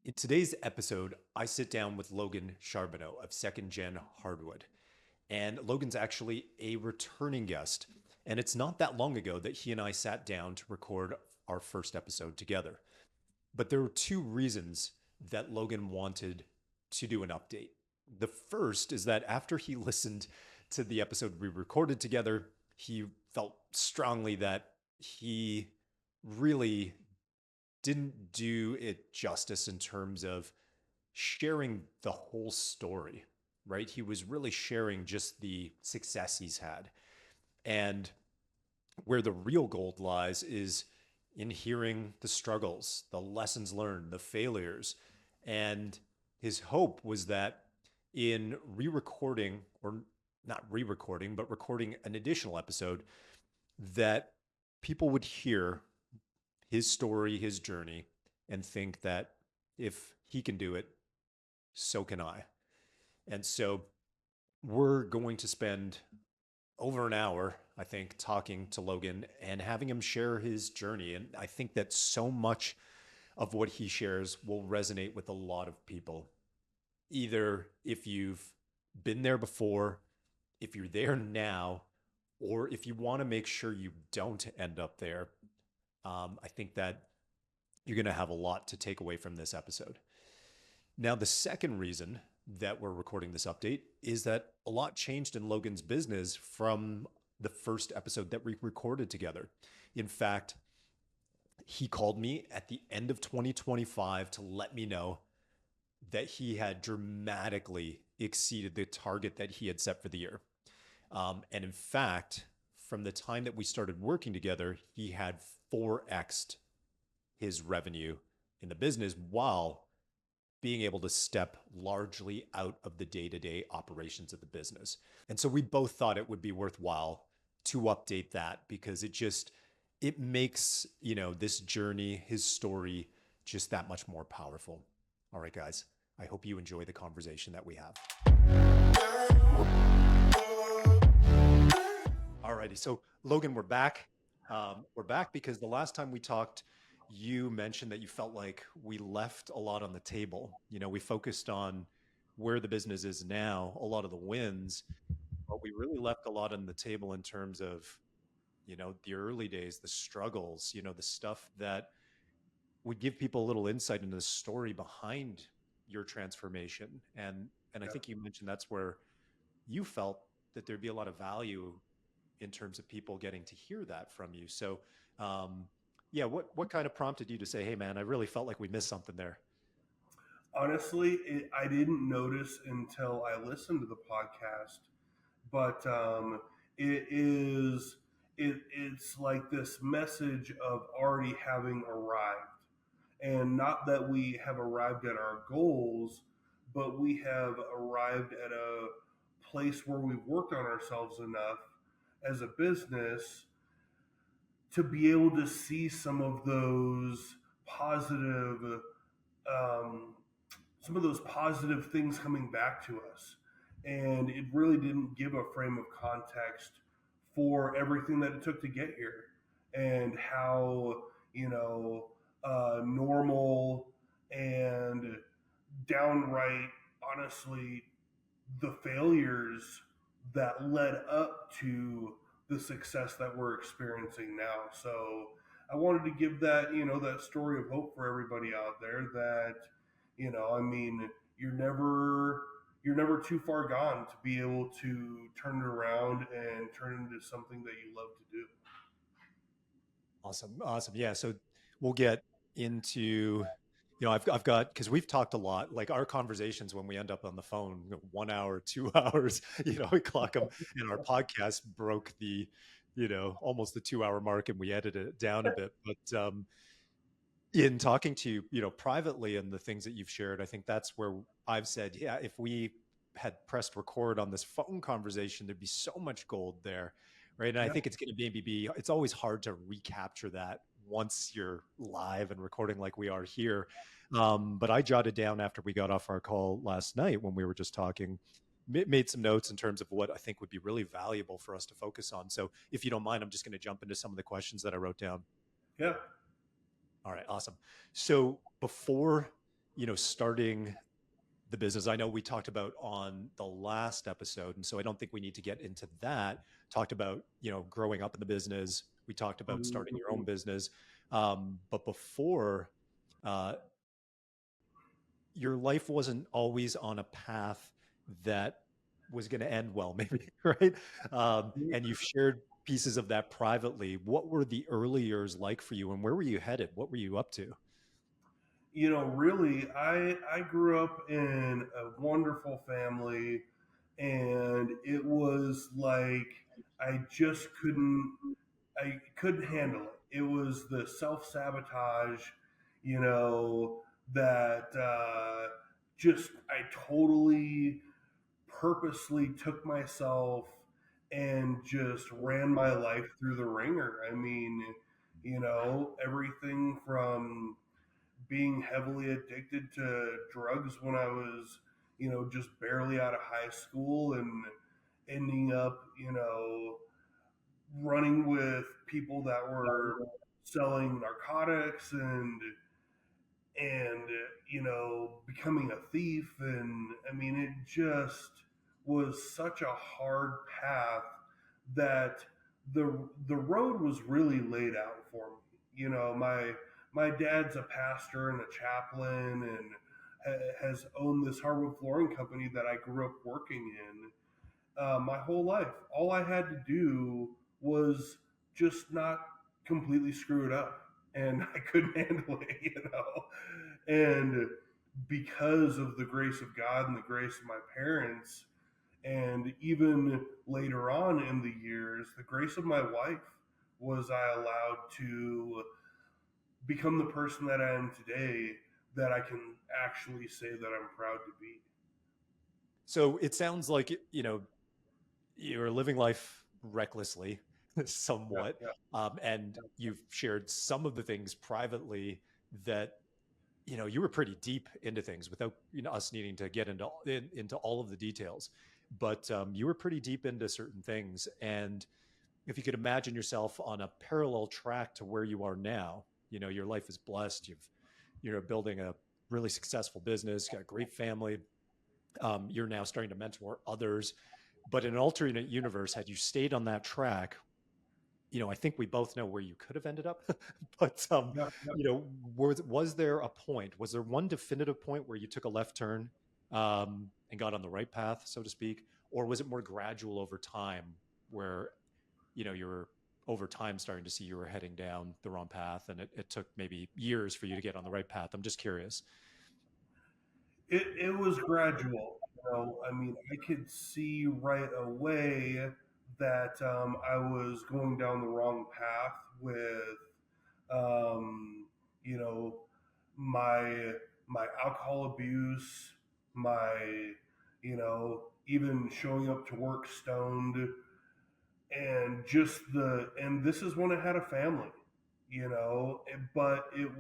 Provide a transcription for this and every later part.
In today's episode, I sit down with Logan Charbonneau of Second Gen Hardwood. And Logan's actually a returning guest. And it's not that long ago that he and I sat down to record our first episode together. But there were two reasons that Logan wanted to do an update. The first is that after he listened to the episode we recorded together, he felt strongly that he really didn't do it justice in terms of sharing the whole story, right? He was really sharing just the success he's had. And where the real gold lies is in hearing the struggles, the lessons learned, the failures. And his hope was that in re recording, or not re recording, but recording an additional episode, that people would hear his story, his journey, and think that if he can do it, so can I. And so we're going to spend over an hour, I think, talking to Logan and having him share his journey. And I think that so much of what he shares will resonate with a lot of people. Either if you've been there before, if you're there now, or if you want to make sure you don't end up there. I think that you're going to have a lot to take away from this episode. Now, the second reason that we're recording this update is that a lot changed in Logan's business from the first episode that we recorded together. In fact, he called me at the end of 2025 to let me know that he had dramatically exceeded the target that he had set for the year. And in fact, from the time that we started working together, he had 4x'd his revenue in the business while being able to step largely out of the day-to-day operations of the business. And so we both thought it would be worthwhile to update that because it makes, this journey, his story, just that much more powerful. All right, guys, I hope you enjoy the conversation that we have. All righty. So Logan, we're back. We're back because the last time we talked, you mentioned that you felt like we left a lot on the table. We focused on where the business is now, a lot of the wins, but we really left a lot on the table in terms of, the early days, the struggles, the stuff that would give people a little insight into the story behind your transformation. And I Yeah. think you mentioned that's where you felt that there'd be a lot of value in terms of people getting to hear that from you. So, yeah, what kind of prompted you to say, "Hey, man, I really felt like we missed something there"? Honestly, I didn't notice until I listened to the podcast, but it's like this message of already having arrived, and not that we have arrived at our goals, but we have arrived at a place where we've worked on ourselves enough as a business to be able to see some of those positive um, things coming back to us. And it really didn't give a frame of context for everything that it took to get here and how, you know, normal and downright, honestly, the failures that led up to the success that we're experiencing now. So I wanted to give that, that story of hope for everybody out there that, I mean, you're never too far gone to be able to turn it around and turn it into something that you love to do. Awesome, awesome. Yeah, so we'll get into, I've got because we've talked a lot. Like our conversations when we end up on the phone, 1 hour, 2 hours, we clock them, and our podcast broke the, almost the 2 hour mark, and we edited it down a bit. But in talking to you, privately and the things that you've shared, I think that's where I've said, yeah, if we had pressed record on this phone conversation, there'd be so much gold there, right? And I Yeah. think it's going to maybe be, it's always hard to recapture that once you're live and recording like we are here. But I jotted down after we got off our call last night when we were just talking, made some notes in terms of what I think would be really valuable for us to focus on. So if you don't mind, I'm just going to jump into some of the questions that I wrote down. Yeah. All right, awesome. So before starting the business. I know we talked about on the last episode, and so I don't think we need to get into that. Talked about, growing up in the business. We talked about starting your own Mhm. business. But before, uh, your life wasn't always on a path that was going to end well, maybe, right? And you've shared pieces of that privately. What were the early years like for you, and where were you headed? What were you up to? Really, I grew up in a wonderful family, and it was like I just couldn't handle it. It was the self sabotage, you know, that just I totally purposely took myself and just ran my life through the ringer. I mean, everything from being heavily addicted to drugs when I was, just barely out of high school and ending up, running with people that were selling narcotics and becoming a thief. And I mean, it just was such a hard path that the road was really laid out for me. My dad's a pastor and a chaplain and has owned this hardwood flooring company that I grew up working in my whole life. All I had to do was just not completely screw it up, and I couldn't handle it. And because of the grace of God and the grace of my parents, and even later on in the years, the grace of my wife, was I allowed to become the person that I am today, that I can actually say that I'm proud to be. So it sounds like, you're living life recklessly, Yeah, somewhat, yeah, and you've shared some of the things privately that you were pretty deep into things without us needing to get into all of the details. But you were pretty deep into certain things, and if you could imagine yourself on a parallel track to where you are now, your life is blessed. You're building a really successful business, got a great family. You're now starting to mentor others. But in an alternate universe, had you stayed on that track, I think we both know where you could have ended up. But yeah, yeah. was there a point? Was there one definitive point where you took a left turn, and got on the right path, so to speak, or was it more gradual over time, where you were over time starting to see you were heading down the wrong path, and it took maybe years for you to get on the right path? I'm just curious. It was gradual. I mean, I could see right away that I was going down the wrong path with, um, you know, my my alcohol abuse, my, even showing up to work stoned, and this is when I had a family, but it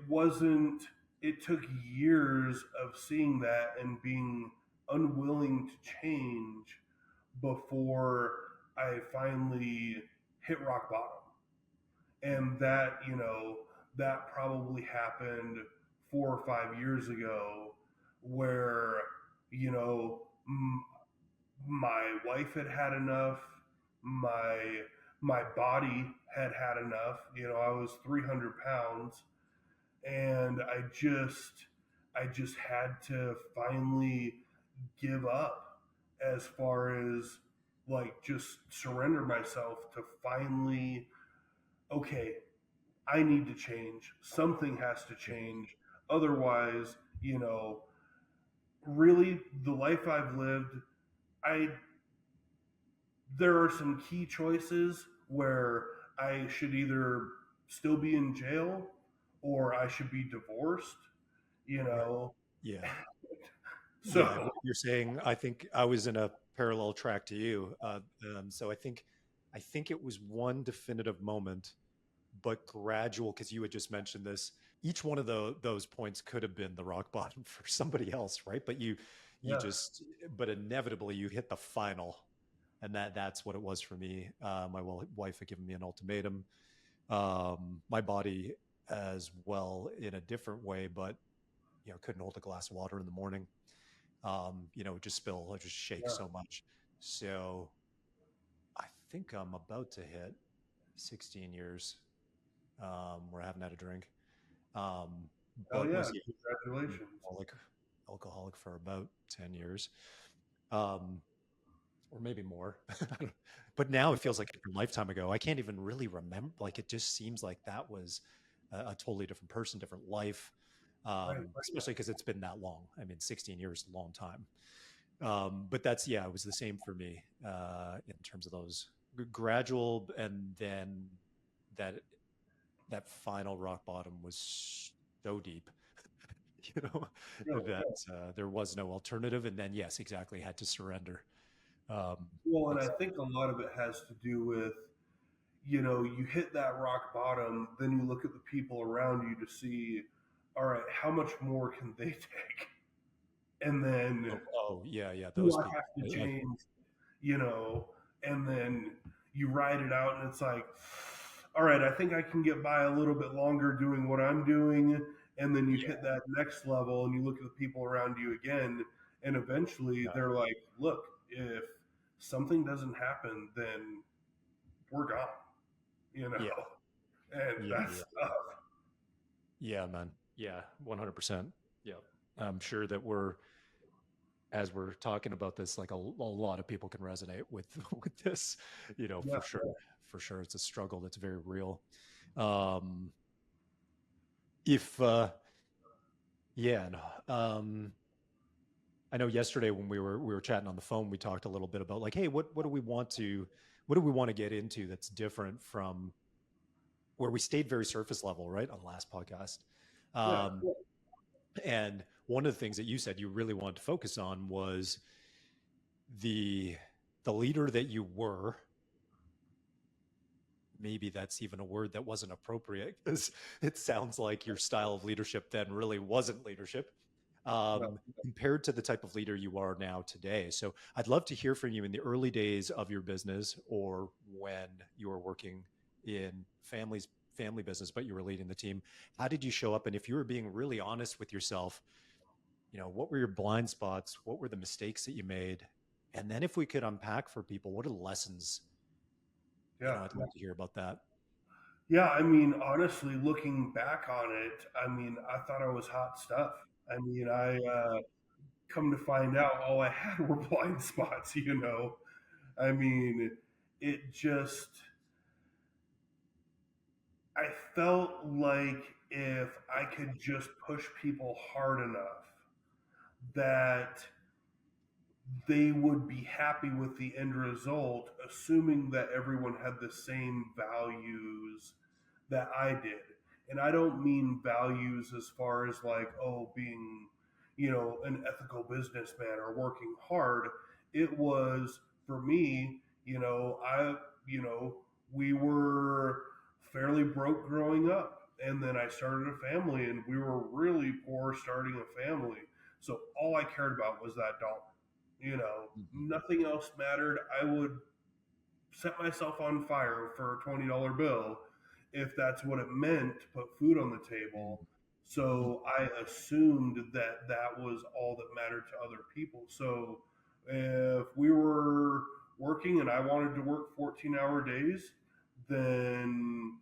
wasn't, it took years of seeing that and being unwilling to change before I finally hit rock bottom. And that probably happened 4 or 5 years ago, where, you know, my wife had had enough, my my body had had enough. I was 300 pounds, and I just had to finally give up, as far as like just surrender myself to finally, okay, I need to change. Something has to Yeah. change. Otherwise, really, the life I've lived, I there are some key choices where I should either still be in jail or I should be divorced, you Right. know. Yeah. Yeah, So, what you're saying, I think I was in a parallel track to you. So I think it was one definitive moment, but gradual, because you had just mentioned this. Each one of those points could have been the rock bottom for somebody else, right? But you yes. just, but inevitably you hit the final, and that's what it was for me. My wife had given me an ultimatum. My body as well in a different way, but couldn't hold a glass of water in the morning. It just spill, it just shake Yeah. so much. So I think I'm about to hit 16 years where I haven't had a drink. Um, Oh but yeah, was congratulations. alcoholic, alcoholic for about 10 years. Um, or maybe more. But now it feels like a lifetime ago. I can't even really remember. Like it just seems like that was a totally different person, different life. Right. Especially because it's been that long. I mean, 16 years is a long time. But yeah, it was the same for me in terms of those gradual, and then that that final rock bottom was so deep, you know, Really. that there was no alternative. And then, yes, exactly, had to surrender. Well, and I Exactly. think a lot of it has to do with, you hit that rock bottom, then you look at the people around you to see, all right, how much more can they take? And then Oh, yeah, yeah, do those I people. have to change, you know? And then you ride it out, and it's like, all right, I think I can get by a little bit longer doing what I'm doing. And then you Yeah, hit that next level, and you look at the people around you again, and eventually yeah, they're like, look, if something doesn't happen, then we're gone, you know? yeah, And yeah, yeah, that's tough. yeah, man. Yeah, 100%. Yeah. I'm sure that as we're talking about this, like a lot of people can resonate with with this, Yeah. for sure. It's a struggle that's very real. Um, if yeah, no, I know yesterday when we were chatting on the phone, we talked a little bit about like, hey, what do we want to get into that's different from where we stayed very surface level, right, on the last podcast. Yeah. Um, and one of the things that you said you really wanted to focus on was the the leader that you were. Maybe that's even a word that wasn't appropriate because it sounds like your style of leadership then really wasn't leadership, No. compared to the type of leader you are now today. So I'd love to hear from you in the early days of your business, or when you were working in family business, but you were leading the team. How did you show up? And if you were being really honest with yourself, what were your blind spots? What were the mistakes that you made? And then if we could unpack for people, what are the lessons? Yeah. I'd love to hear about that. Yeah. I mean, honestly, looking back on it, I mean, I thought I was hot stuff. I mean, come to find out all I had were blind spots, you know? I mean, it just, I felt like if I could just push people hard enough, that they would be happy with the end result, assuming that everyone had the same values that I did. And I don't mean values as far as like, oh, being, an ethical businessman or working hard. It was for me, you know, we were fairly broke growing up. And then I started a family, and we were really poor starting a family. So all I cared about was that dollar. Mhm. Nothing else mattered. I would set myself on fire for a $20 bill if that's what it meant to put food on the table. Mhm. So I assumed that that was all that mattered to other people. So if we were working and I wanted to work 14-hour days, then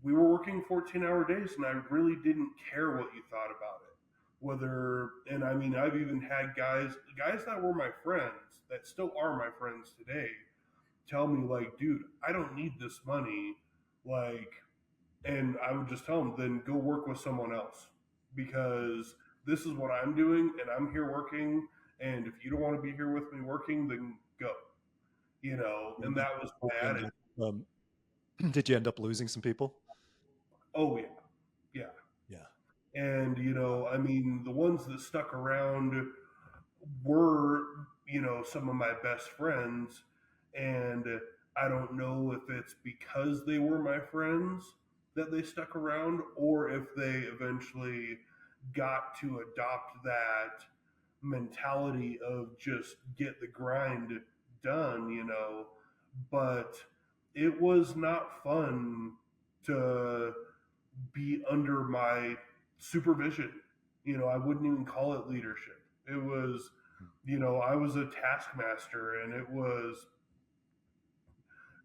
we were working 14-hour days, and I really didn't care what you thought about it. Whether, and I mean, I've even had guys that were my friends, that still are my friends today, tell me, like, dude, I don't need this money. Like, and I would just tell them, then go work with someone else, because this is what I'm doing and I'm here working. And if you don't want to be here with me working, then go, and Did that was you my end attitude. up, did you end up losing some people? Oh, yeah. Yeah. Yeah. And, I mean, the ones that stuck around were, some of my best friends. And I don't know if it's because they were my friends that they stuck around, or if they eventually got to adopt that mentality of just get the grind done, But it was not fun to be under my supervision. I wouldn't even call it leadership. It was, I was a taskmaster, and it was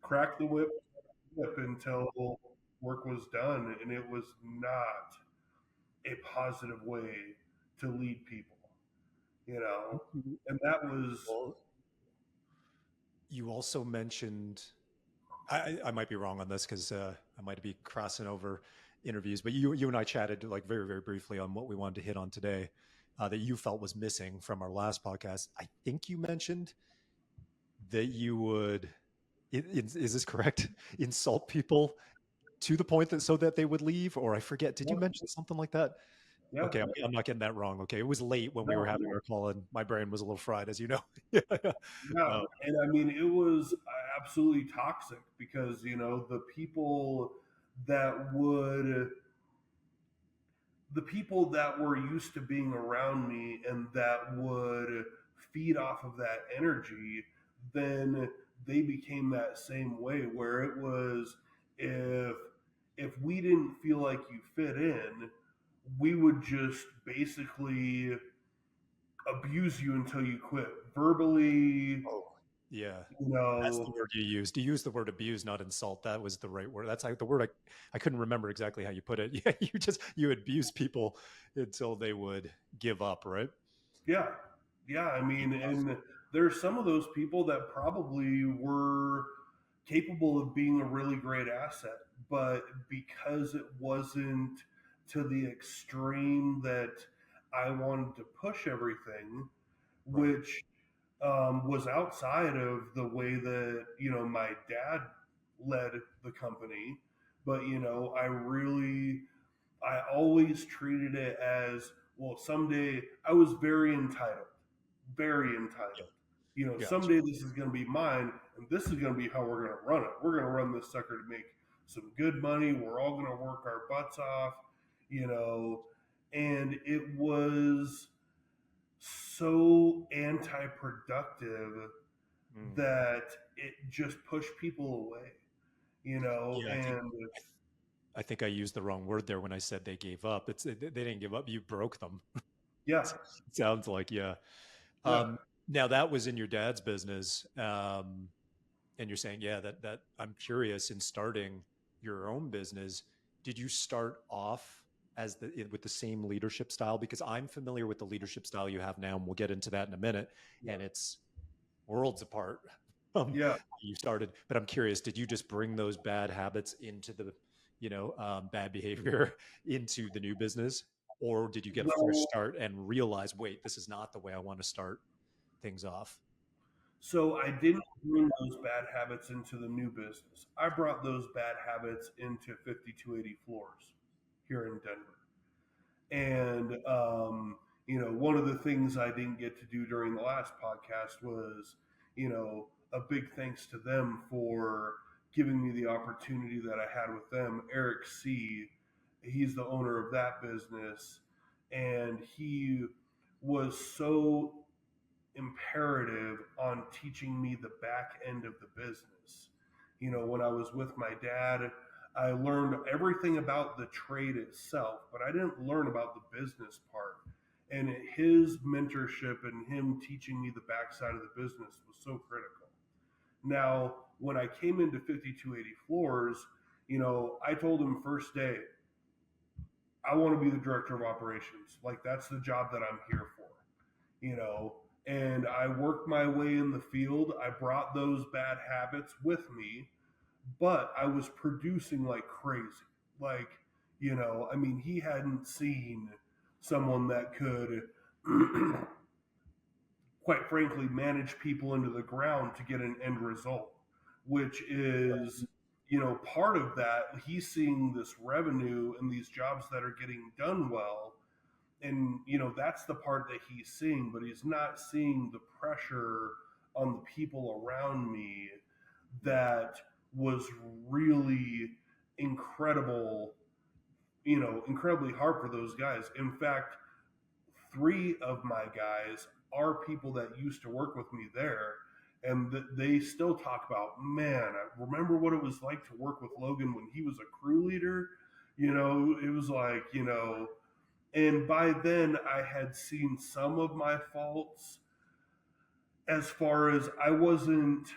crack the whip until work was done, and it was not a positive way to lead people, you know. And that was, Well, you also mentioned, I might be wrong on this because I might be crossing over interviews, but you and I chatted like very, very briefly on what we wanted to hit on today that you felt was missing from our last podcast. I think you mentioned that you would, is this correct? Insult people to the point that so that they would leave, or I forget. Did you yeah, mention something like that? yeah, Okay, I'm not getting that wrong. Okay, it was late when we were no, having our call, and my brain was a little fried, as you know. Yeah. yeah. Uh, And I mean, it was absolutely toxic because, the people that would the people that were used to being around me and that would feed off of that energy, then they became that same way where it was, if we didn't feel like you fit in, we would just basically abuse you until you quit verbally, oh, yeah. you That's the know. word you used. You used the word abuse, not insult. That was the right word. That's like the word I couldn't remember exactly how you put it. Yeah, you abuse people until they would give up, right? Yeah, yeah. I mean, and there's some of those people that probably were capable of being a really great asset, but because it wasn't to the extreme that I wanted to push everything, Right. which was outside of the way that my dad led the company. But I always treated it as, well, someday I was very entitled, very Yeah. entitled. Gotcha. Someday this is going to be mine, and this is going to be how we're going to run it. We're going to run this sucker to make some good money. We're all going to work our butts off, you know. And it was so anti-productive Mm. that it just pushed people away, Yeah, and I think I used the wrong word there when I said they gave up. They didn't give up. You broke them. yeah, Sounds like, yeah. yeah. Now that was in your dad's business, and you're saying, yeah, that I'm curious in starting your own business. Did you start off as with the same leadership style? Because I'm familiar with the leadership style you have now, and we'll get into that in a minute. Yeah. And it's worlds apart from Yeah. how you started. But I'm curious, did you just bring those bad habits into the, bad behavior into the new business? Or did you get a fresh Well, start and realize, wait, this is not the way I want to start things off? so I didn't bring those bad habits into the new business. I brought those bad habits into 5280 floors here in Denver. And, one of the things I didn't get to do during the last podcast was, a big thanks to them for giving me the opportunity that I had with them. Eric C., he's the owner of that business, and he was so imperative on teaching me the back end of the business. When I was with my dad, I learned everything about the trade itself, but I didn't learn about the business part. And his mentorship and him teaching me the backside of the business was so critical. Now, when I came into 5280 floors, I told him first day, I want to be the director of operations. Like, that's the job that I'm here for, you know. And I worked my way in the field. I brought those bad habits with me, but I was producing like crazy. Like, I mean, he hadn't seen someone that could, quite frankly, manage people into the ground to get an end result, which is, part of that. He's seeing this revenue and these jobs that are getting done well, and that's the part that he's seeing, but he's not seeing the pressure on the people around me that was really incredible, incredibly hard for those guys. In fact, three of my guys are people that used to work with me there, and they still talk about, man, I remember what it was like to work with Logan when he was a crew leader. It was like, and by then I had seen some of my faults as far as I wasn't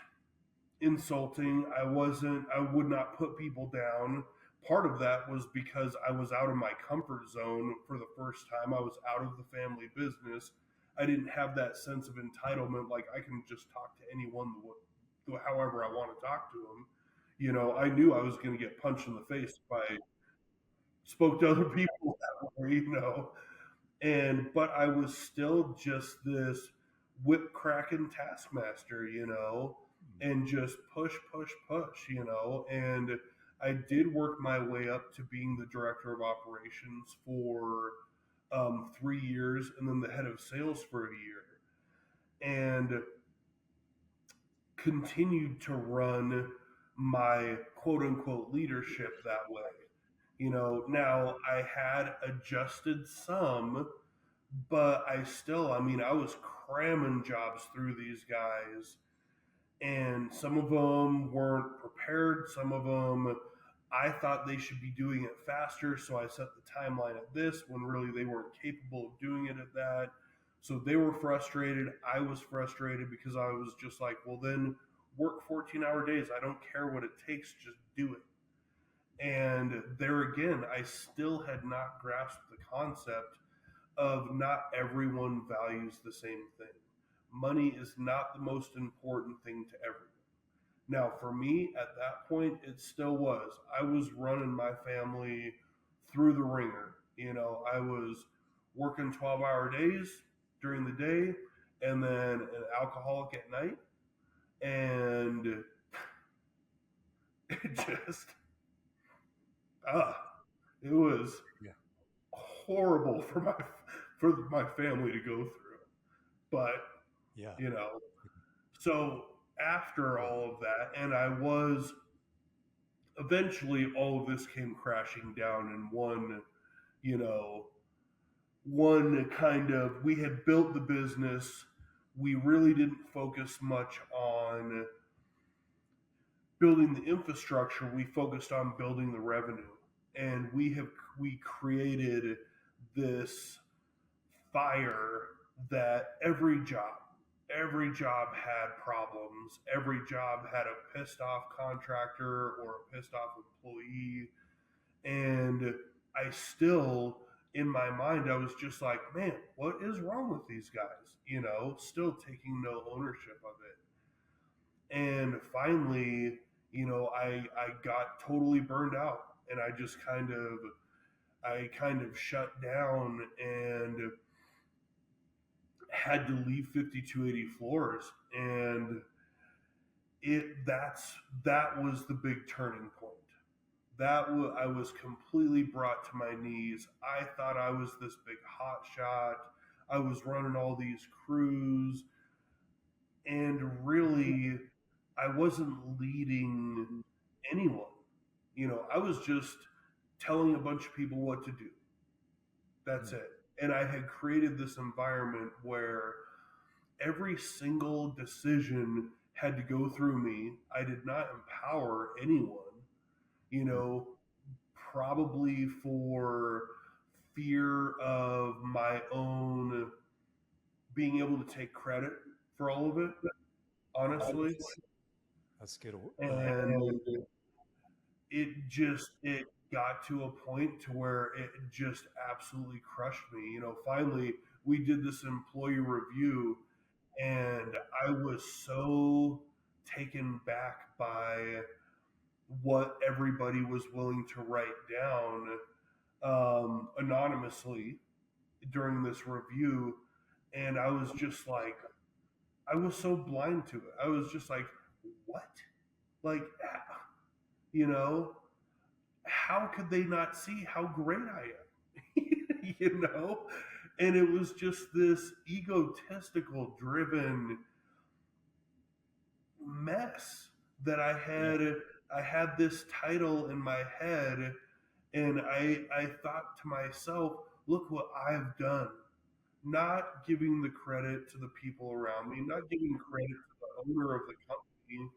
insulting. I would not put people down. Part of that was because I was out of my comfort zone for the first time. I was out of the family business. I didn't have that sense of entitlement, like I can just talk to anyone however I want to talk to them. I knew I was going to get punched in the face if I spoke to other people that way. But I was still just this whip cracking taskmaster, and just push, push, push, and I did work my way up to being the director of operations for 3 years, and then the head of sales for a year, and continued to run my quote unquote leadership that way. Now I had adjusted some, but I mean, I was cramming jobs through these guys, and some of them weren't prepared. Some of them, I thought they should be doing it faster, so I set the timeline at this when really they weren't capable of doing it at that. So they were frustrated. I was frustrated because I was just like, well, then work 14-hour days. I don't care what it takes, just do it. And there again, I still had not grasped the concept of not everyone values the same thing. Money is not the most important thing to everyone. Now, for me, at that point, it still was. I was running my family through the ringer. I was working 12-hour days during the day and then an alcoholic at night. And it just, ah, it was Yeah. horrible for my family to go through. But Yeah. you know, so after Yeah. all of that, and I was eventually all of this came crashing down in you know, one kind of we had built the business. We really didn't focus much on building the infrastructure. We focused on building the revenue. And we created this fire that every job had problems. Every job had a pissed off contractor or a pissed off employee. And I still, in my mind, I was just like, man, what is wrong with these guys? Still taking no ownership of it. And finally, I got totally burned out, and I kind of shut down and had to leave 5280 floors. And that was the big turning point. I was completely brought to my knees. I thought I was this big hot shot. I was running all these crews, and really I wasn't leading anyone. I was just telling a bunch of people what to do. That's Mm. it. And I had created this environment where every single decision had to go through me. I did not empower anyone, you Mm. know, probably for fear of my own being able to take credit for all of it, honestly. That's good. And it got to a point to where it just absolutely crushed me. Finally we did this employee review, and I was so taken back by what everybody was willing to write down anonymously during this review. And I was just like, I was so blind to it. I was just like, what? Like, you know, how could they not see how great I am? you know? And it was just this egotistical driven mess that Yeah. I had this title in my head, and I thought to myself, look what I've done. Not giving the credit to the people around me, not giving credit to the owner of the company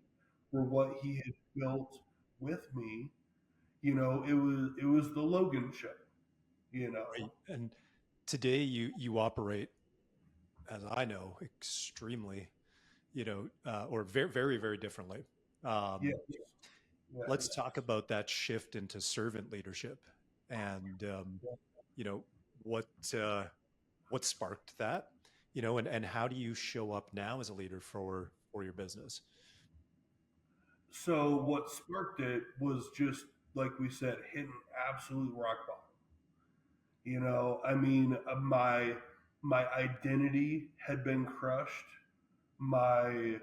for what he had built with me. It was the Logan show. Right. And today you operate, as I know, extremely, or very, very, very differently. Yes, Um, let's yes. talk about that shift into servant leadership, and you know what uh, what sparked that, and how do you show up now as a leader for your business? So what sparked it was just like we said, hitting absolute rock bottom. I mean, my identity had been crushed. My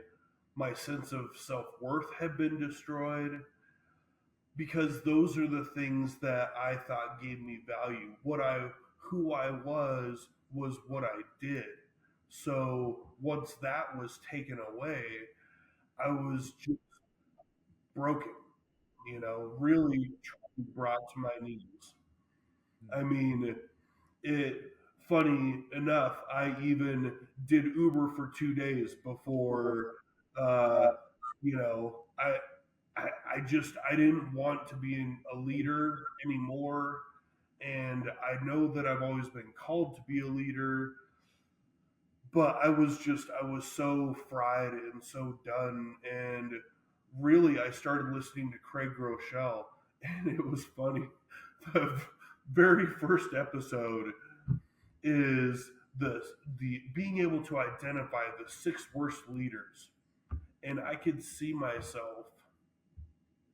sense of self worth had been destroyed because those are the things that I thought gave me value. Who I was what I did. So once that was taken away, I was just broken. Really brought to my knees. I mean, it. Funny enough, I even did Uber for 2 days before. Uh, I didn't want to be a leader anymore, and I know that I've always been called to be a leader, but I was so fried and so done, and really I started listening to Craig Groeschel, and it was funny. The very first episode is the being able to identify the six worst leaders, and I could see myself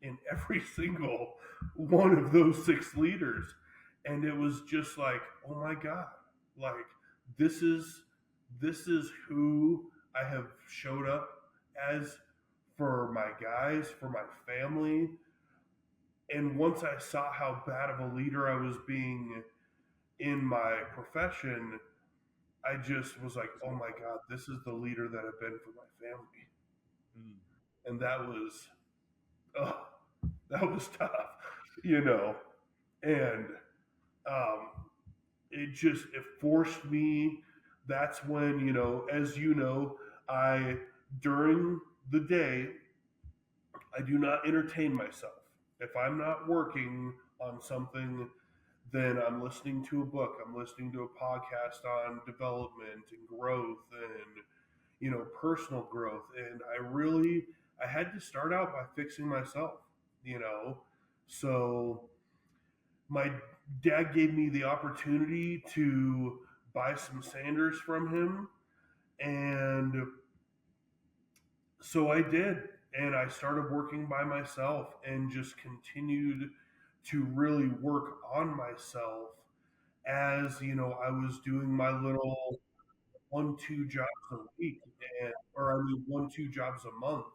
in every single one of those six leaders, and it was just like, oh my god, like this is this is who I have showed up as for my guys, for my family. And once I saw how bad of a leader I was being in my profession, I just was like, oh my god, this is the leader that I've been for my family. Mm. And uh, that was tough, you know. And um, it forced me. That's when, as you know, I during the day I do not entertain myself. If I'm not working on something, then I'm listening to a book. I'm listening to a podcast on development and growth and personal growth. And I had to start out by fixing myself. You know, so my dad gave me the opportunity to buy some sanders from him, and so I did. And I started working by myself and just continued to really work on myself as I was doing my little 1-2 jobs a week, or I mean 1-2 jobs a month.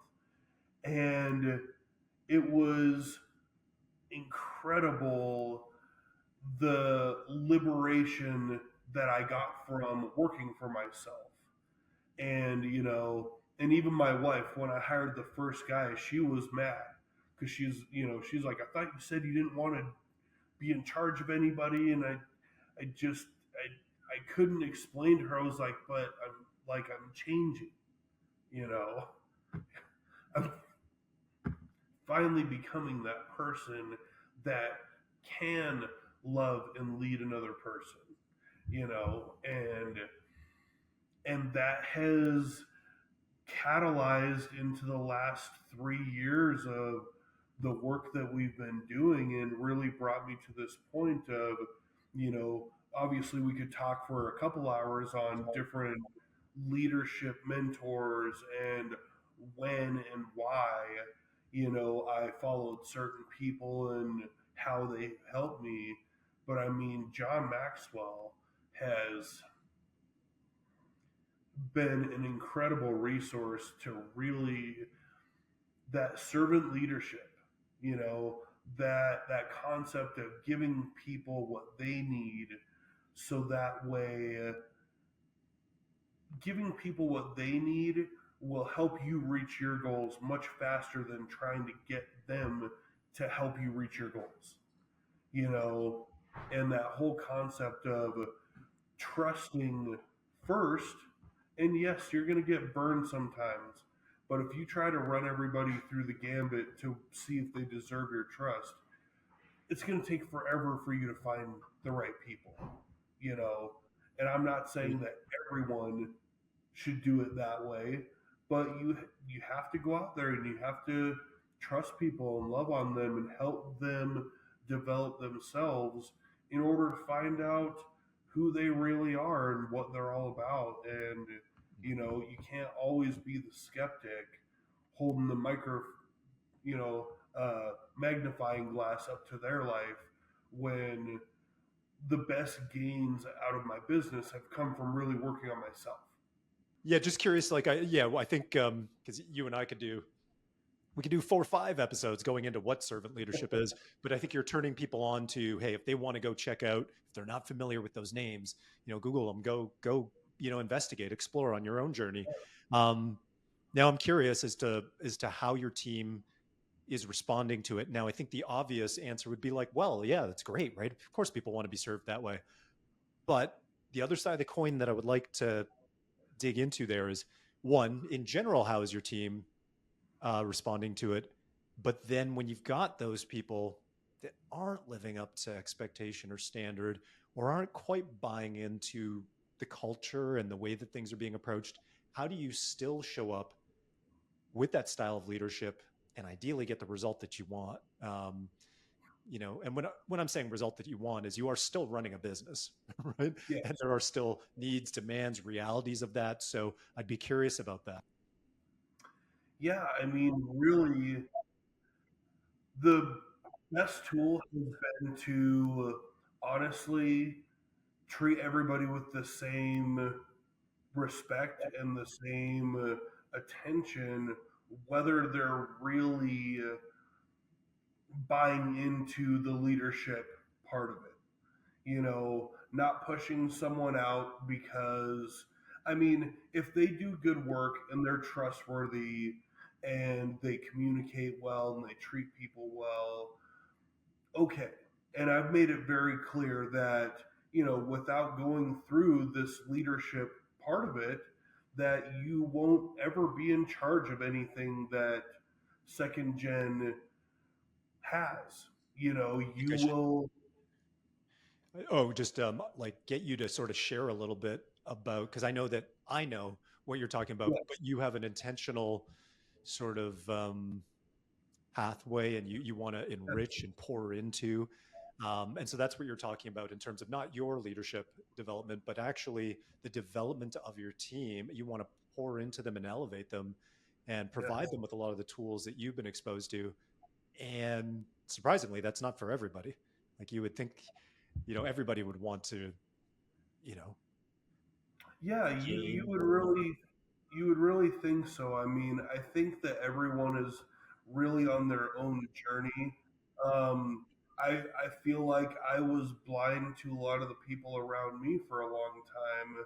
And it was incredible, the liberation that I got from working for myself. And even my wife, when I hired the first guy, she was mad because she's like, I thought you said you didn't want to be in charge of anybody. And I just, I couldn't explain to her. I was like, but I'm changing, you know, I'm finally becoming that person that can love and lead another person, and that has catalyzed into the last 3 years of the work that we've been doing, and really brought me to this point of, obviously we could talk for a couple hours on different leadership mentors and when and why, I followed certain people and how they helped me. But I mean, John Maxwell has been an incredible resource to really, that servant leadership, that concept of giving people what they need, so that way giving people what they need will help you reach your goals much faster than trying to get them to help you reach your goals, you know and that whole concept of trusting first. And yes, you're going to get burned sometimes, but if you try to run everybody through the gambit to see if they deserve your trust, it's going to take forever for you to find the right people, you know. And I'm not saying that everyone should do it that way, but you have to go out there and you have to trust people and love on them and help them develop themselves in order to find out who they really are and what they're all about. And you can't always be the skeptic holding the you know magnifying glass up to their life when the best gains out of my business have come from really working on myself. Yeah, just curious. Like, well, I think because you and I could do, we could do 4 or 5 episodes going into what servant leadership is. But I think you're turning people on to, hey, if they want to go check out, if they're not familiar with those names, Google them, go, investigate, explore on your own journey. Um, Now I'm curious as to how your team is responding to it. Now, I think the obvious answer would be like, well, yeah, that's great, right? Of course, people want to be served that way. But the other side of the coin that I would like to dig into there is, one, in general, how is your team responding to it? But then when you've got those people that aren't living up to expectation or standard, or aren't quite buying into the culture and the way that things are being approached, how do you still show up with that style of leadership and ideally get the result that you want? And when I'm saying result that you want, is you are still running a business, right? And Yes. there are still needs, demands, realities of that. So I'd be curious about that. Yeah, I mean, really, the best tool has been to honestly treat everybody with the same respect and the same attention, whether they're really buying into the leadership part of it. Not pushing someone out because, I mean, if they do good work and they're trustworthy and they communicate well and they treat people well, okay. And I've made it very clear that, without going through this leadership part of it, that you won't ever be in charge of anything that second gen has. I think You I should, will, just like get you to sort of share a little bit about, because I know that I know what you're talking about, but yes, you have an intentional sort of pathway and you want to that's, enrich and pour into. And so that's what you're talking about in terms of not your leadership development, but actually the development of your team. You want to pour into them and elevate them and provide yes. them with a lot of the tools that you've been exposed to. And surprisingly, that's not for everybody. Like you would think, everybody would want to, you know, Yeah, gain. you would really think so. I mean, I think that everyone is really on their own journey. I feel like I was blind to a lot of the people around me for a long time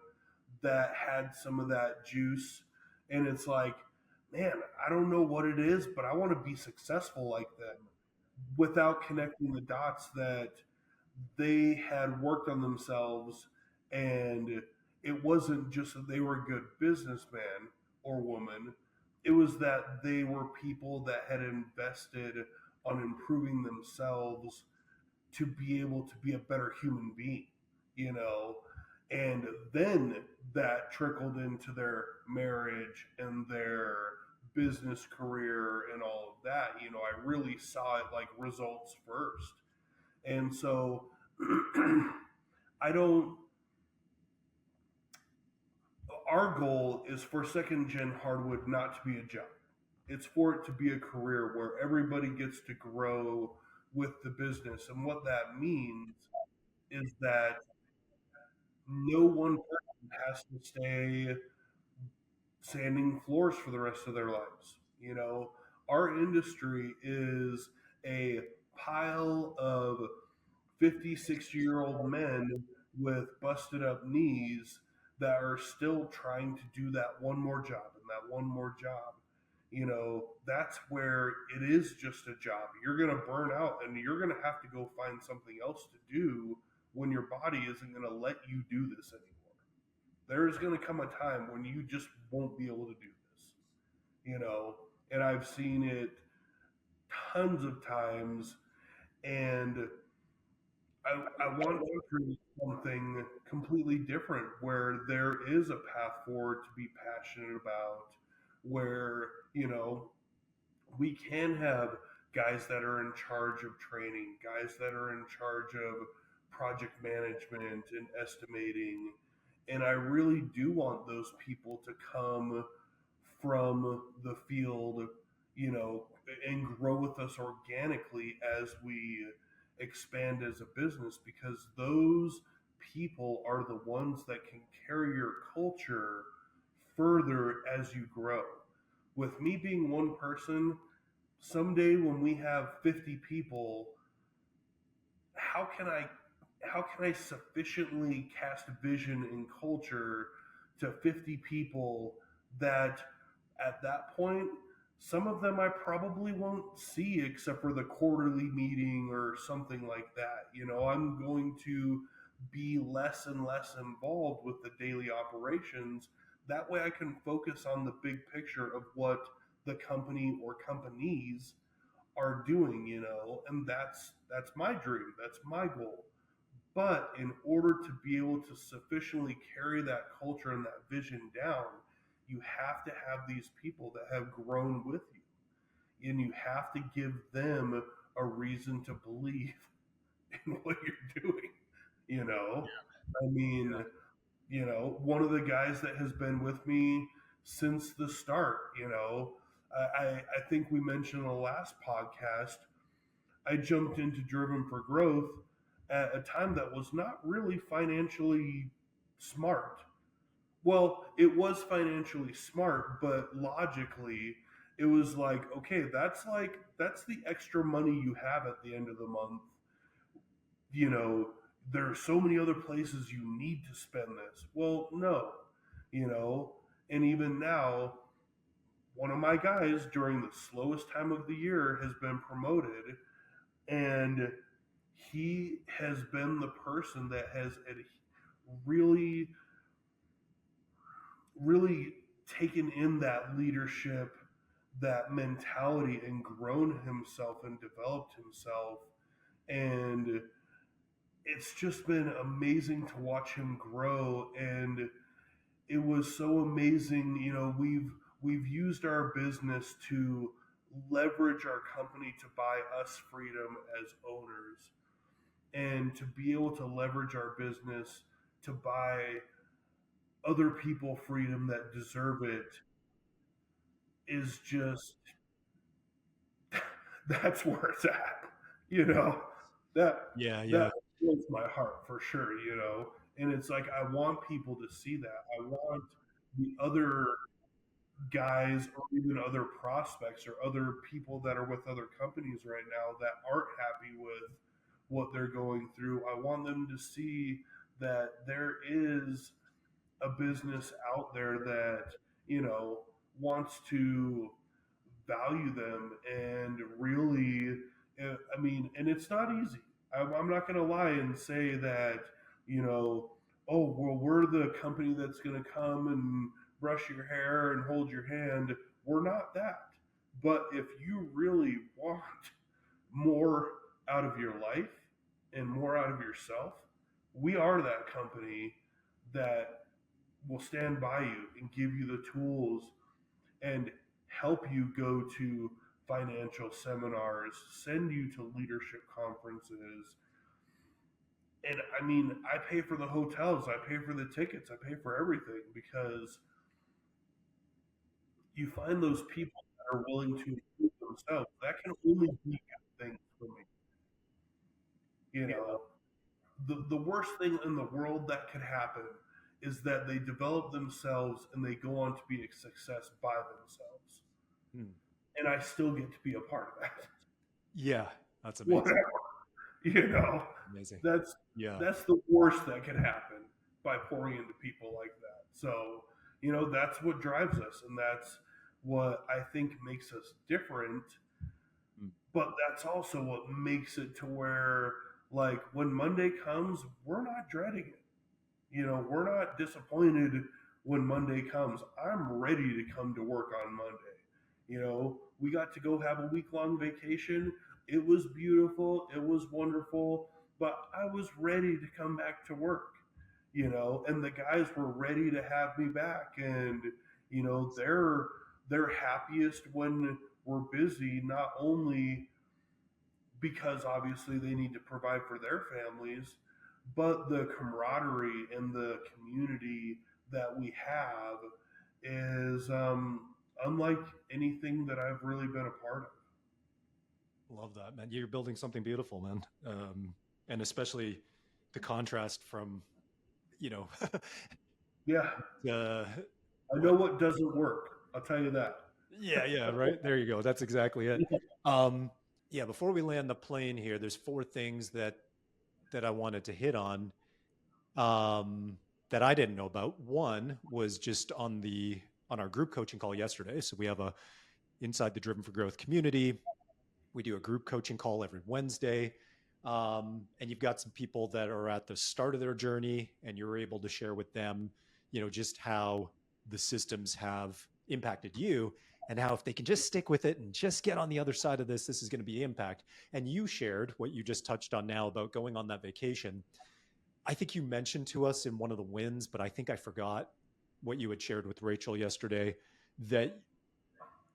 that had some of that juice, and it's like, man, I don't know what it is, but I want to be successful like them without connecting the dots that they had worked on themselves, and it wasn't just that they were a good businessman or woman, it was that they were people that had invested on improving themselves to be able to be a better human being, you know and then that trickled into their marriage and their business career and all of that. I really saw it like results first. And so I don't, our goal is for second gen hardwood not to be a job. It's for it to be a career where everybody gets to grow with the business. And what that means is that no one person has to stay sanding floors for the rest of their lives. Our industry is a pile of 50, 60-year-old men with busted up knees that are still trying to do that one more job and that one more job. That's where it is just a job. You're going to burn out and you're going to have to go find something else to do when your body isn't going to let you do this anymore. There's going to come a time when you just won't be able to do this, you know, and I've seen it tons of times. And I want to create something completely different where there is a path forward to be passionate about, where, we can have guys that are in charge of training, guys that are in charge of project management and estimating. And I really do want those people to come from the field, you know, and grow with us organically as we expand as a business, because those people are the ones that can carry your culture further as you grow. With me being one person, someday when we have 50 people, how can I sufficiently cast vision and culture to 50 people that at that point, some of them I probably won't see except for the quarterly meeting or something like that. I'm going to be less and less involved with the daily operations. That way I can focus on the big picture of what the company or companies are doing, and that's my dream, that's my goal. But in order to be able to sufficiently carry that culture and that vision down, you have to have these people that have grown with you, and you have to give them a reason to believe in what you're doing. you know I mean, one of the guys that has been with me since the start, I think we mentioned in the last podcast, I jumped into Driven for Growth at a time that was not really financially smart. Well, it was financially smart, but logically, it was like, okay, that's the extra money you have at the end of the month. You know, there are so many other places you need to spend this. Well, no, you know, and even now, one of my guys during the slowest time of the year has been promoted, and he has been the person that has really, really taken in that leadership, that mentality, and grown himself and developed himself. And it's just been amazing to watch him grow. And it was so amazing. We've used our business to leverage our company to buy us freedom as owners, and to be able to leverage our business to buy other people freedom that deserve it is just that's where it's at. You know that Yeah, that yeah. fills my heart for sure. And it's like I want people to see that. I want the other guys or even other prospects or other people that are with other companies right now that aren't happy with what they're going through. I want them to see that there is a business out there that, wants to value them and really, I mean, and it's not easy. I'm not going to lie and say that, you know, oh, well, we're the company that's going to come and brush your hair and hold your hand. We're not that. But if you really want more out of your life and more out of yourself, we are that company that will stand by you and give you the tools and help you go to financial seminars, send you to leadership conferences. And I mean, I pay for the hotels, I pay for the tickets, I pay for everything, because you find those people that are willing to improve themselves. That can only be good things for me. You know, the worst thing in the world that could happen is that they develop themselves and they go on to be a success by themselves. Hmm. And I still get to be a part of that. Yeah, that's amazing. Whatever, you know, Amazing. that's Yeah. that's the worst that can happen by pouring into people like that. So, that's what drives us, and that's what I think makes us different. Mm. But that's also what makes it to where, like, when Monday comes, we're not dreading it. We're not disappointed when Monday comes. I'm ready to come to work on Monday. We got to go have a week long vacation. It was beautiful, it was wonderful, but I was ready to come back to work, and the guys were ready to have me back. And they're happiest when we're busy, not only because obviously they need to provide for their families, but the camaraderie and the community that we have is unlike anything that I've really been a part of. Love that, man. You're building something beautiful, man. And especially the contrast from, you know, Yeah, uh, I know what? what doesn't work. I'll tell you that. Yeah, yeah, right. There you go. That's exactly it. Um, yeah, before we land the plane here, there's four things that I wanted to hit um, that I didn't know about. One was just on our group coaching call yesterday. So we have a inside the Driven for Growth community. We do a group coaching call every Wednesday. And you've got some people that are at the start of their journey, and you're able to share with them, just how the systems have impacted you, and how if they can just stick with it and just get on the other side of this is going to be impact. And you shared what you just touched on now about going on that vacation. I think you mentioned to us in one of the wins, but I think I forgot what you had shared with Rachel yesterday, that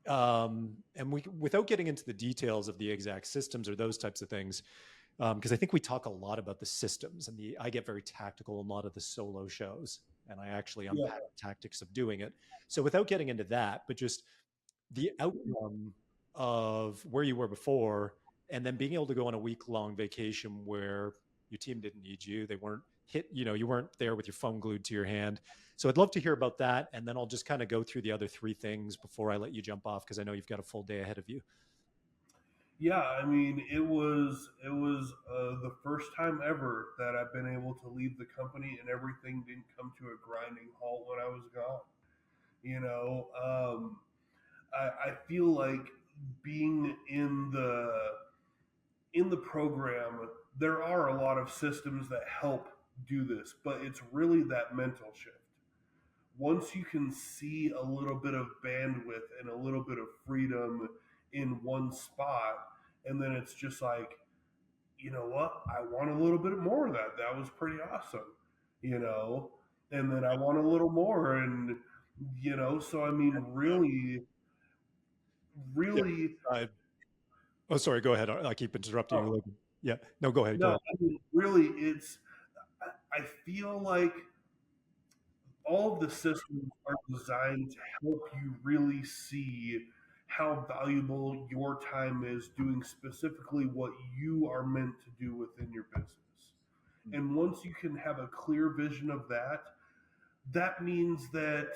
and we, without getting into the details of the exact systems or those types of things, because I think we talk a lot about the systems, and I get very tactical in a lot of the solo shows, and I actually Yeah, unpack the tactics of doing it. So without getting into that, but just the outcome of where you were before, and then being able to go on a week-long vacation where your team didn't need you, they weren't hit, you weren't there with your phone glued to your hand. So I'd love to hear about that, and then I'll just kind of go through the other three things before I let you jump off, because I know you've got a full day ahead of you. yeah. I mean, it was the first time ever that I've been able to leave the company and everything didn't come to a grinding halt when I was gone. You know, I feel like being in the program, there are a lot of systems that help do this, but it's really that mental shift. Once you can see a little bit of bandwidth and a little bit of freedom in one spot, and then it's just like, you know what, I want a little bit more of that. That was pretty awesome, you know, and then I want a little more. And, so I mean, really, Yeah. really, Oh, sorry. Go ahead. I keep interrupting you, oh, Logan. Yeah. No, go ahead. Go no, ahead. I mean, really, I feel like all of the systems are designed to help you really see how valuable your time is doing specifically what you are meant to do within your business. And once you can have a clear vision of that, that means that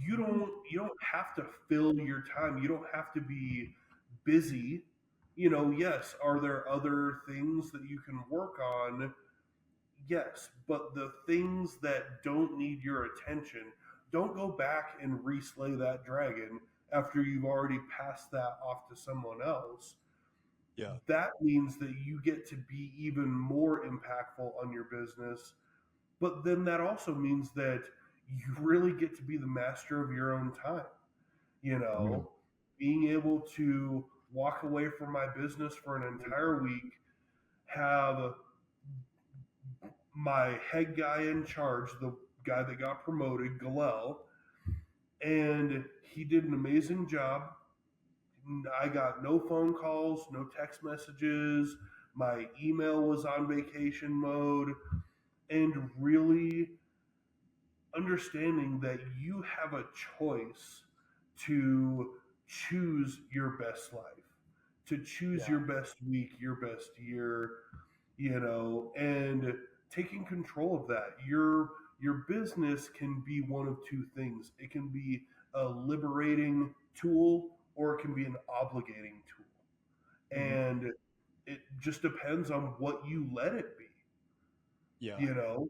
you don't have to fill your time. You don't have to be busy. Yes, are there other things that you can work on? Yes, but the things that don't need your attention, don't go back and reslay that dragon after you've already passed that off to someone else. Yeah. That means that you get to be even more impactful on your business. But then that also means that you really get to be the master of your own time. You Mhm. know, being able to walk away from my business for an entire week, have my head guy in charge, the guy that got promoted, Galel, and he did an amazing job. I got no phone calls, no text messages. My email was on vacation mode, and really understanding that you have a choice to choose your best life, to choose Yeah. your best week, your best year, and taking control of that. Your business can be one of two things. It can be a liberating tool or it can be an obligating tool. Mhm. And it just depends on what you let it be, Yeah. you know?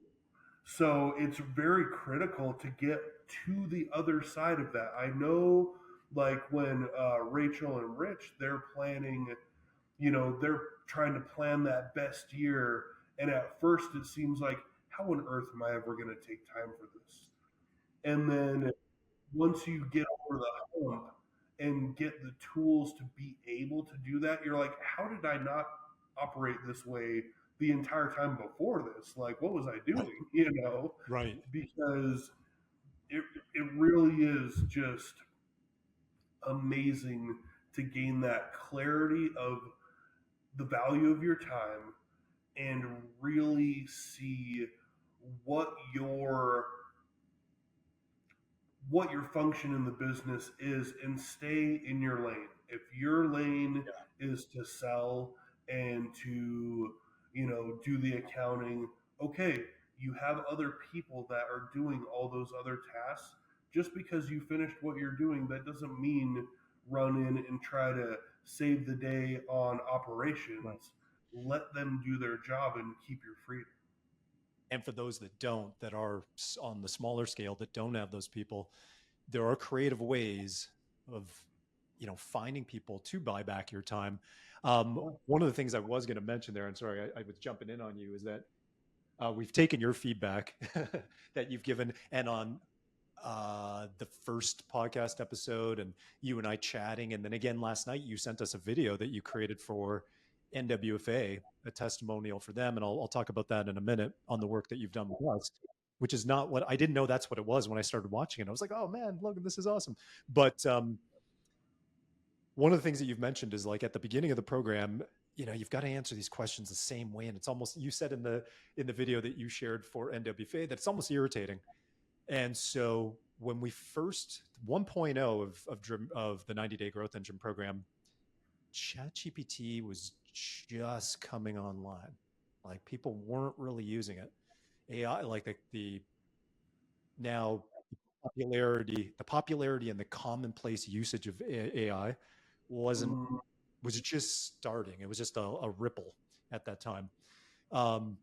So it's very critical to get to the other side of that. I know, like when Rachel and Rich, they're planning, they're trying to plan that best year. And at first, it seems like, how on earth am I ever going to take time for this? And then once you get over the hump and get the tools to be able to do that, you're like, how did I not operate this way the entire time before this? Like, what was I doing? You know, Right. because it it really is just amazing to gain that clarity of the value of your time and really see what your what your function in the business is and stay in your lane. If your lane Yeah. is to sell and to, do the accounting, okay, you have other people that are doing all those other tasks. Just because you finished what you're doing, that doesn't mean run in and try to save the day on Right. operations. Let them do their job and keep your freedom. And for those that don't, that are on the smaller scale, that don't have those people, there are creative ways of, finding people to buy back your time. One of the things I was going to mention there, and sorry, I was jumping in on you, is that we've taken your feedback that you've given, and on the first podcast episode, and you and I chatting, and then again last night, you sent us a video that you created for NWFA, a testimonial for them, and I'll talk about that in a minute on the work that you've done with us. Which is not what I didn't know that's what it was when I started watching it. I was like, oh man, Logan, this is awesome. But one of the things that you've mentioned is like at the beginning of the program, you've got to answer these questions the same way, and it's almost, you said in the video that you shared for NWFA, that it's almost irritating. And so when we first 1.0 of the 90-day growth engine program, ChatGPT was just coming online. Like people weren't really using it. AI, like the now the popularity and the commonplace usage of AI wasn't Mm, was just starting. It was just a ripple at that time. Um,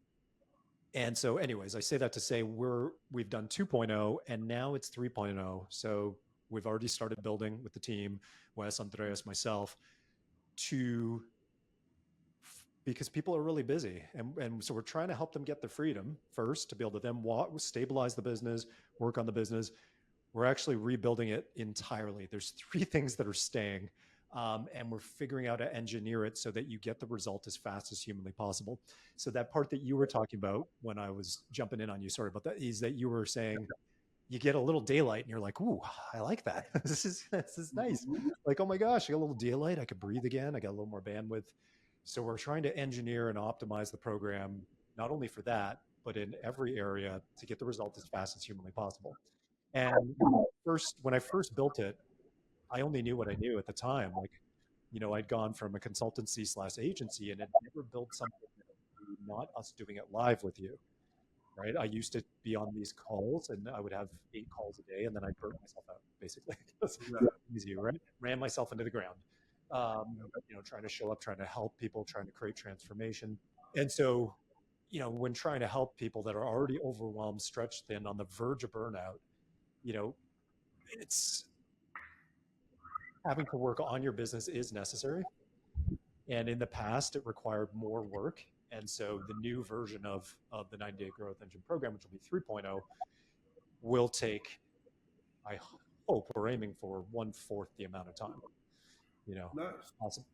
and so, anyways, I say that to say we've done 2.0 and now it's 3.0. So we've already started building with the team, Wes, Andreas, myself, to because people are really busy, and so we're trying to help them get the freedom first to be able to then stabilize the business, work on the business. We're actually rebuilding it entirely. There's three things that are staying, and we're figuring out how to engineer it so that you get the result as fast as humanly possible. So that part that you were talking about when I was jumping in on you, sorry about that, is that you were saying you get a little daylight and you're like, ooh, I like that. This is nice. mhm. Like, oh my gosh, I got a little daylight. I could breathe again. I got a little more bandwidth. So we're trying to engineer and optimize the program, not only for that, but in every area to get the result as fast as humanly possible. And when I first built it, I only knew what I knew at the time. Like, I'd gone from a consultancy slash agency and had never built something that would be not us doing it live with you, right? I used to be on these calls and I would have 8 calls a day and then I'd burn myself out basically. Yeah. Easy, right? Ran myself into the ground. Trying to show up, trying to help people, trying to create transformation. And so, when trying to help people that are already overwhelmed, stretched thin, on the verge of burnout, you know, it's having to work on your business is necessary. And in the past, it required more work. And so the new version of the 90-day growth engine program, which will be 3.0, will take, I hope we're aiming for 1/4 the amount of time, you know, Nice. possi-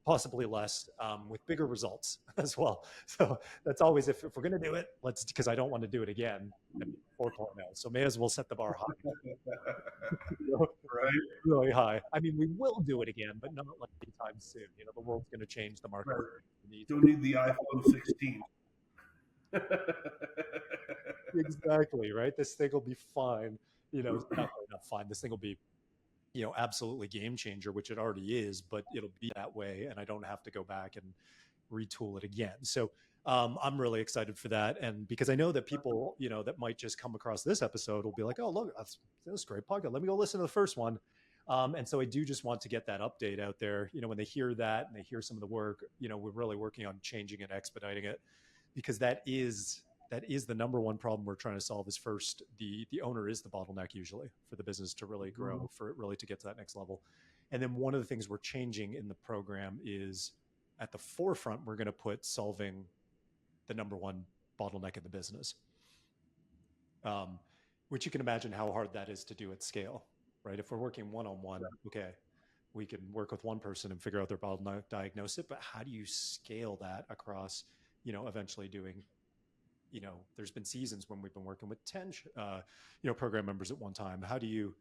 possibly less, with bigger results as well. So that's always, if we're going to do it, because I don't want to do it again, I mean, 4.0. So may as well set the bar high, Right, really high. I mean, we will do it again, but not like anytime soon. The world's going to change, the market right. needs Don't need the iPhone 16. exactly right. This thing will be fine. Not fine. This thing will be, absolutely game changer, which it already is, but it'll be that way, and I don't have to go back and retool it again. So I'm really excited for that, and because I know that people, that might just come across this episode will be like, "Oh, look, that's a great podcast. Let me go listen to the first one." And so I do just want to get that update out there. When they hear that and they hear some of the work, we're really working on changing and expediting it, because that is the number one problem we're trying to solve. Is first, the owner is the bottleneck usually for the business to really grow, for it really to get to that next level. And then one of the things we're changing in the program is, at the forefront, we're going to put solving the number one bottleneck in the business, um, which you can imagine how hard that is to do at scale, right? If we're working one on one, okay, we can work with one person and figure out their bottleneck, diagnose it, but how do you scale that across, eventually doing, there's been seasons when we've been working with 10, program members at one time. How do you,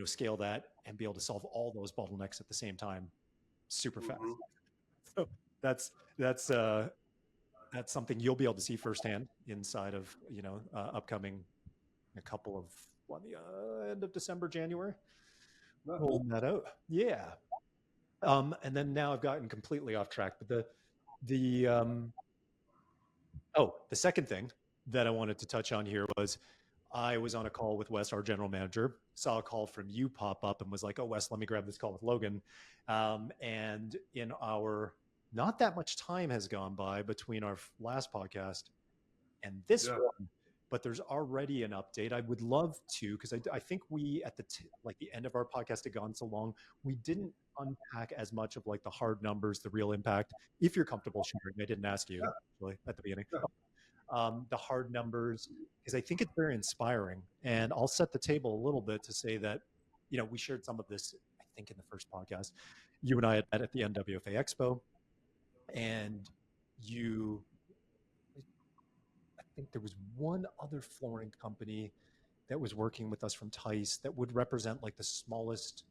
scale that and be able to solve all those bottlenecks at the same time super fast? Hmm. So that's, that's, uh, that's something you'll be able to see firsthand inside of, upcoming a couple of the end of December, January, Nice. rolling that out. Yeah. And then now I've gotten completely off track, but the the second thing that I wanted to touch on here was I was on a call with Wes, our general manager, saw a call from you pop up and was like, "Oh, Wes, let me grab this call with Logan." And in our not that much time has gone by between our last podcast and this Yeah. one, but there's already an update. I would love to because I think we at like the end of our podcast had gone so long, we didn't unpack as much of like the hard numbers, the real impact. If you're comfortable sharing, I didn't ask you Yeah. actually at the beginning. Yeah. The hard numbers because I think it's very inspiring. And I'll set the table a little bit to say that, we shared some of this, I think, in the first podcast. You and I had met at the NWFA Expo, and you I think there was one other flooring company that was working with us from Tice that would represent like the smallest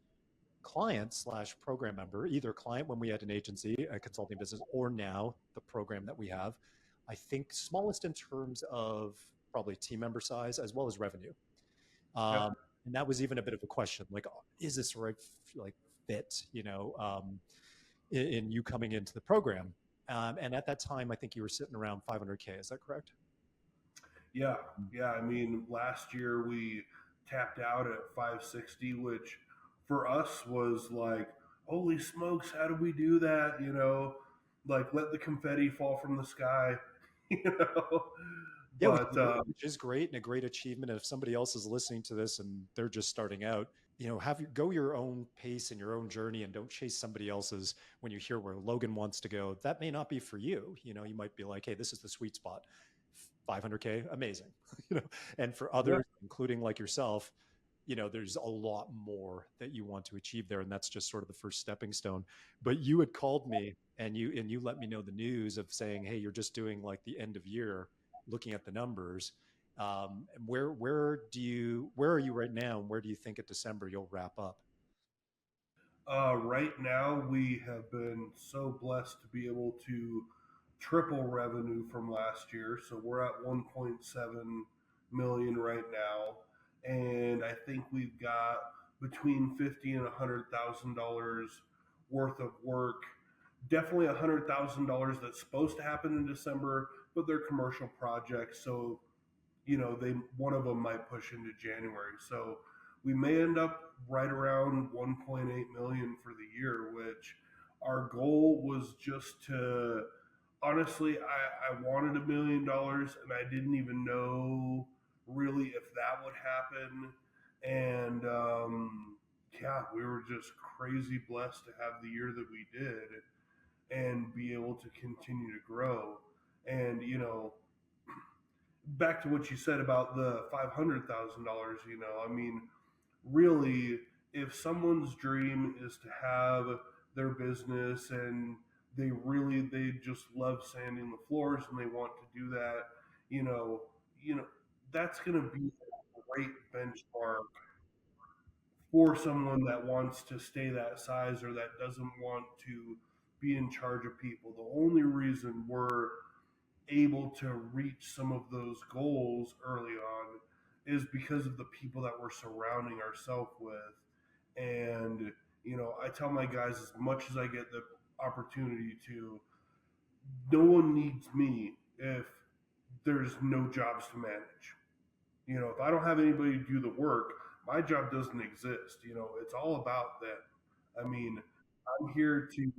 client slash program member, either client when we had an agency, a consulting business, or now the program that we have. I think smallest in terms of probably team member size as well as revenue. Yeah. Um, and that was even a bit of a question, like, is this the right like fit, in you coming into the program? And at that time, I think you were sitting around 500K. Is that correct? Yeah. Yeah. I mean, last year we tapped out at 560, which for us was like, holy smokes, how do we do that? Like let the confetti fall from the sky, you know? Yeah, But which is great and a great achievement. And if somebody else is listening to this and they're just starting out, have you go your own pace and your own journey and don't chase somebody else's when you hear where Logan wants to go. That may not be for you. You might be like, hey, this is the sweet spot. 500K, amazing. And for yeah, others, including like yourself, there's a lot more that you want to achieve there. And that's just sort of the first stepping stone. But you had called me and you let me know the news of saying, hey, you're just doing like the end of year looking at the numbers. Where are you right now, and where do you think at December you'll wrap up? right now we have been so blessed to be able to triple revenue from last year. So we're at 1.7 million right now, and I think we've got between 50 and $100,000 worth of work. Definitely $100,000 that's supposed to happen in December, but they're commercial projects, so they one of them might push into January. So we may end up right around 1.8 million for the year, which our goal was just to honestly, I wanted $1 million and I didn't even know really if that would happen. And yeah, we were just crazy blessed to have the year that we did and be able to continue to grow. And back to what you said about the $500,000, I mean, really, if someone's dream is to have their business and they just love sanding the floors and they want to do that, you know, you know, that's going to be a great benchmark for someone that wants to stay that size or that doesn't want to be in charge of people. The only reason we're able to reach some of those goals early on is because of the people that we're surrounding ourselves with. And, I tell my guys as much as I get the opportunity to, no one needs me if there's no jobs to manage. If I don't have anybody to do the work, my job doesn't exist. It's all about them. I mean, I'm here to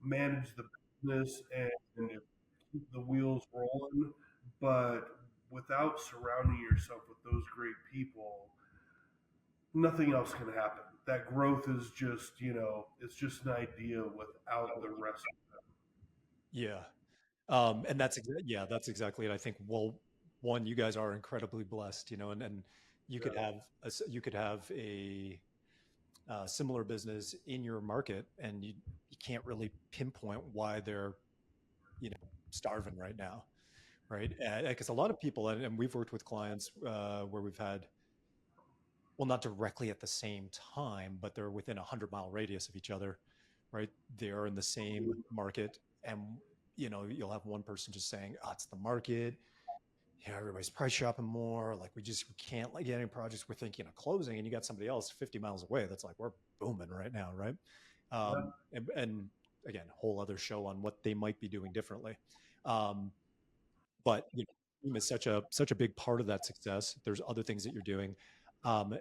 manage the business and keep the wheels rolling. But without surrounding yourself with those great people, nothing else can happen. That growth is just, it's just an idea without the rest. Yeah. And that's exactly it. I think, well, one, you guys are incredibly blessed, and you could Yeah. have you could have similar business in your market, and you can't really pinpoint why they're starving right now, right? Because a lot of people, and we've worked with clients where we've had, well, not directly at the same time, but they're within 100-mile radius of each other, right? They're in the same market, and you'll have one person just saying, "Oh, it's the market. Everybody's price shopping more. Like we can't like get any projects we're thinking of closing." And you got somebody else 50 miles away that's like, "We're booming right now," right? Yeah. And again, whole other show on what they might be doing differently. Um, but team is such a big part of that success. There's other things that you're doing. Um,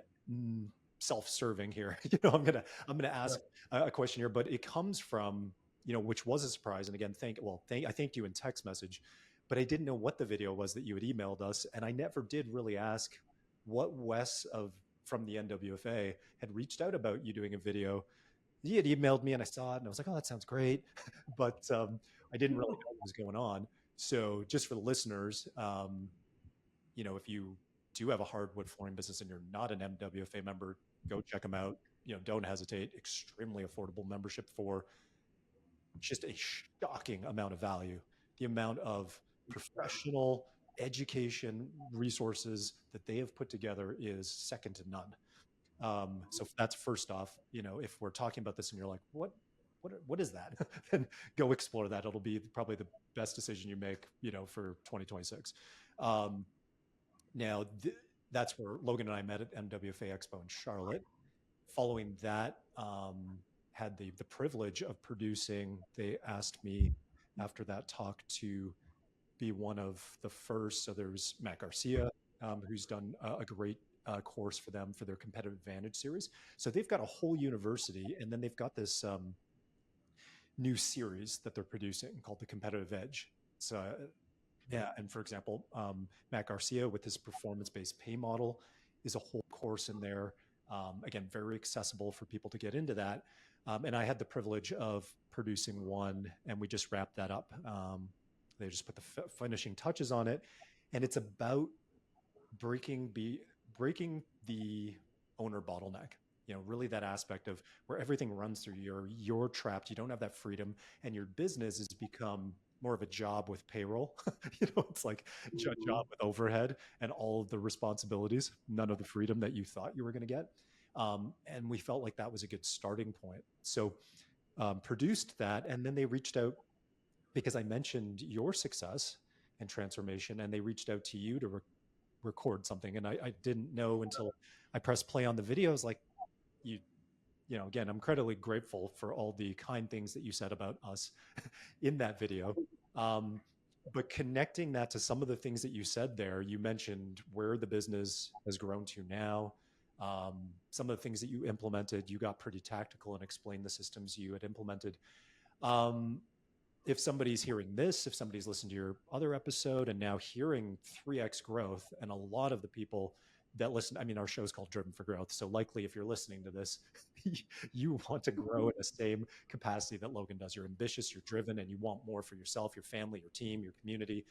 Self-serving here. I'm gonna Yeah. ask a question here, but it comes from which was a surprise. And again, I thanked you in text message, but I didn't know what the video was that you had emailed us, and I never did really ask what Wes of from the NWFA had reached out about you doing a video. He had emailed me and I saw it and I was like, "Oh, that sounds great," but I didn't really know what was going on. So just for the listeners, if you do have a hardwood flooring business and you're not an NWFA member, go check them out. Don't hesitate. Extremely affordable membership for just a shocking amount of value. The amount of professional education resources that they have put together is second to none. So that's first off. If we're talking about this and you're like, what is that? Then go explore that. It'll be probably the best decision you make, for 2026. Um, Now, that's where Logan and I met at NWFA Expo in Charlotte. Following that, had the privilege of producing. They asked me after that talk to be one of the first. So there's Matt Garcia, who's done a great course for them for their competitive advantage series. So they've got a whole university, and then they've got this new series that they're producing called the Competitive Edge. So yeah, and for example, Matt Garcia with his performance-based pay model is a whole course in there. Again, very accessible for people to get into that. And I had the privilege of producing one, and we just wrapped that up. They just put the finishing touches on it, and it's about breaking breaking the owner bottleneck. Really that aspect of where everything runs through you're trapped, you don't have that freedom, and your business has become more of a job with payroll. It's like a Mhm. job with overhead and all of the responsibilities, none of the freedom that you thought you were going to get. And we felt like that was a good starting point. So produced that, and then they reached out because I mentioned your success and transformation, and they reached out to you to record something. And I didn't know until I pressed play on the video. I was like, you, again, I'm incredibly grateful for all the kind things that you said about us in that video. Um, but connecting that to some of the things that you said there, you mentioned where the business has grown to now. Some of the things that you implemented, you got pretty tactical and explained the systems you had implemented. Um, if somebody's hearing this, if somebody's listened to your other episode and now hearing 3x growth, and a lot of the people that listen, I mean, our show is called Driven for Growth. So likely if you're listening to this, you want to grow in the same capacity that Logan does. You're ambitious, you're driven, and you want more for yourself, your family, your team, your community.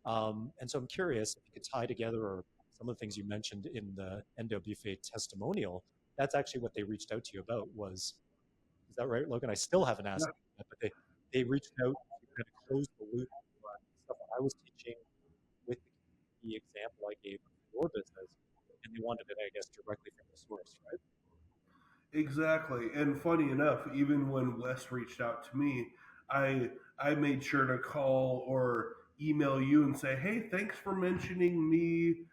And so I'm curious if you could tie together or some of the things you mentioned in the NWFA testimonial. That's actually what they reached out to you about was, is that right, Logan? I still haven't Yeah. asked that, but they reached out to kind of close the loop on stuff that I was teaching with the example I gave of your business, and they wanted it, I guess, directly from the source, right? Exactly. And funny enough, even when Wes reached out to me, I made sure to call or email you and say, "Hey, thanks for mentioning me,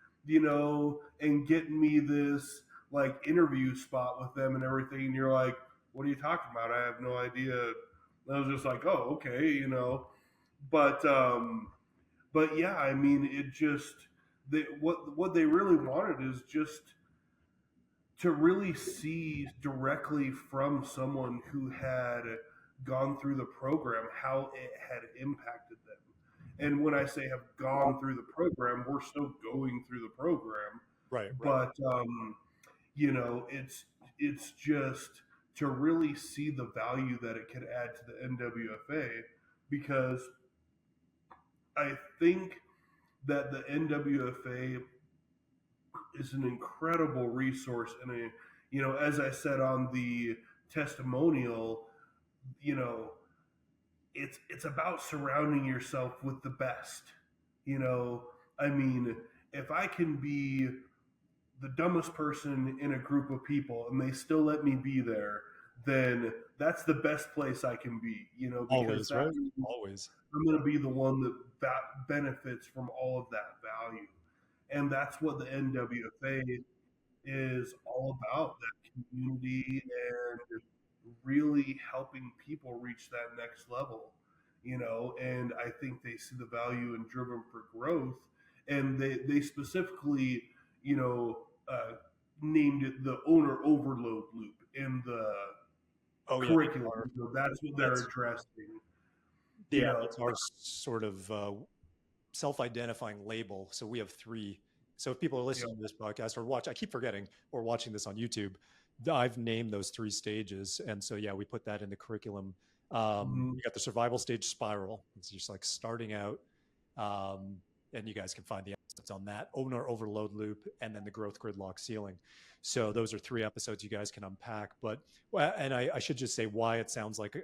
and getting me this like interview spot with them and everything." And you're like, "What are you talking about? I have no idea." And I was just like, "Oh, okay." But yeah, I mean, it just what they really wanted is just to really see directly from someone who had gone through the program how it had impacted them. And when I say have gone through the program, we're still going through the program, Right, right. but it's just to really see the value that it could add to the NWFA, because I think that the NWFA is an incredible resource and As I said on the testimonial, you know, it's about surrounding yourself with the best. You know, I mean, if I can be the dumbest person in a group of people and they still let me be there, then that's the best place I can be, because Always, that right? means Always. I'm going to be the one that benefits from all of that value. And that's what the NWFA is all about, that community and really helping people reach that next level, and I think they see the value in driven for growth, and they specifically, you know, named it the owner overload loop in the Oh yeah, curriculum. That's what they're that's addressing, you yeah, know. that's our sort of self-identifying label. So we have three. So if people are You know, listening to this podcast or watch, I keep forgetting, or watching this on YouTube, I've named those three stages. And so, yeah, we put that in the curriculum. mhm. You got the survival stage spiral. It's just like starting out. Um, and you guys can find the episodes on that owner overload loop and then the growth gridlock ceiling. So those are three episodes you guys can unpack. But, well, and I should just say why it sounds like,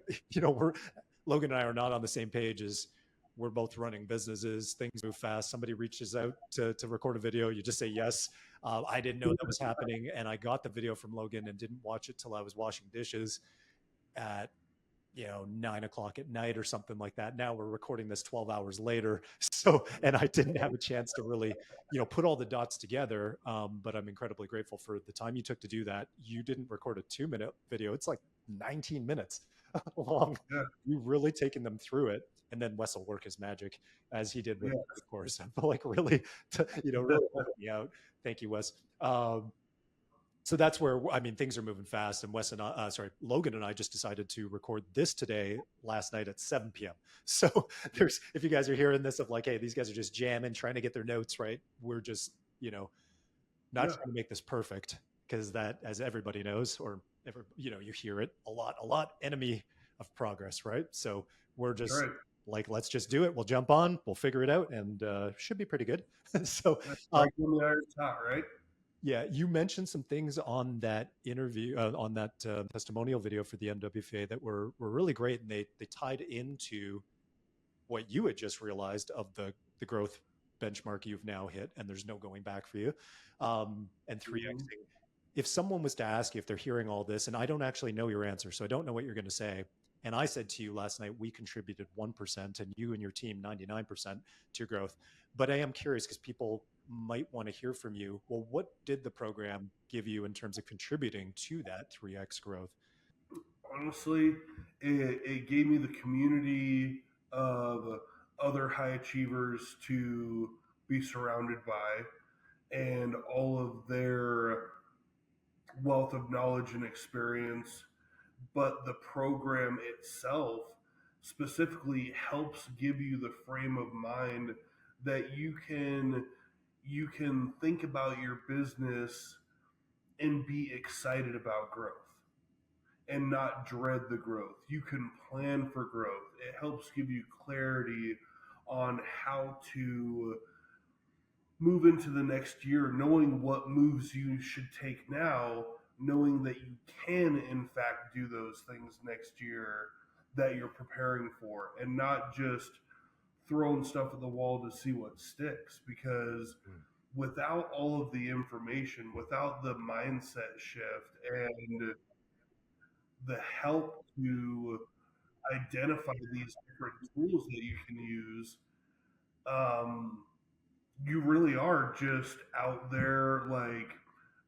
Logan and I are not on the same page as we're both running businesses. Things move fast. Somebody reaches out to record a video. You just say yes. I didn't know that was happening. And I got the video from Logan and didn't watch it till I was washing dishes at 9 o'clock at night or something like that. Now we're recording this 12 hours later. So, and I didn't have a chance to really, put all the dots together. But I'm incredibly grateful for the time you took to do that. You didn't record a 2-minute video. It's like 19 minutes long. Yeah, You've really taken them through it. And then Wes will work his magic as he did with, yeah, of course, but like really, really helping me out. Thank you, Wes. So that's where, I mean, things are moving fast. And Logan and I just decided to record this today, last night at 7 p.m. So if you guys are hearing this of like, hey, these guys are just jamming, trying to get their notes right. We're just, not yeah, trying to make this perfect, because that, as everybody knows, or you hear it a lot, enemy of progress, right? So we're that's just right. like, let's just do it. We'll jump on, we'll figure it out, and should be pretty good. So, um, Strike when the iron's hot, right? yeah, you mentioned some things on that interview, on that testimonial video for the NWFA that were really great, and they tied into what you had just realized of the growth benchmark you've now hit, and there's no going back for you, and 3 Mhm. xing. If someone was to ask you if they're hearing all this, and I don't actually know your answer, so I don't know what you're going to say. And I said to you last night, we contributed 1%, and you and your team 99% to your growth. But I am curious because people might want to hear from you. Well, what did the program give you in terms of contributing to that 3x growth? Honestly, it gave me the community of other high achievers to be surrounded by, and all of their wealth of knowledge and experience. But the program itself specifically helps give you the frame of mind that you can think about your business and be excited about growth and not dread the growth. You can plan for growth. It helps give you clarity on how to move into the next year, knowing what moves you should take now, knowing that you can, in fact, do those things next year that you're preparing for, and not just throwing stuff at the wall to see what sticks. Because Mm, without all of the information, without the mindset shift and the help to identify these different tools that you can use, um, you really are just out there like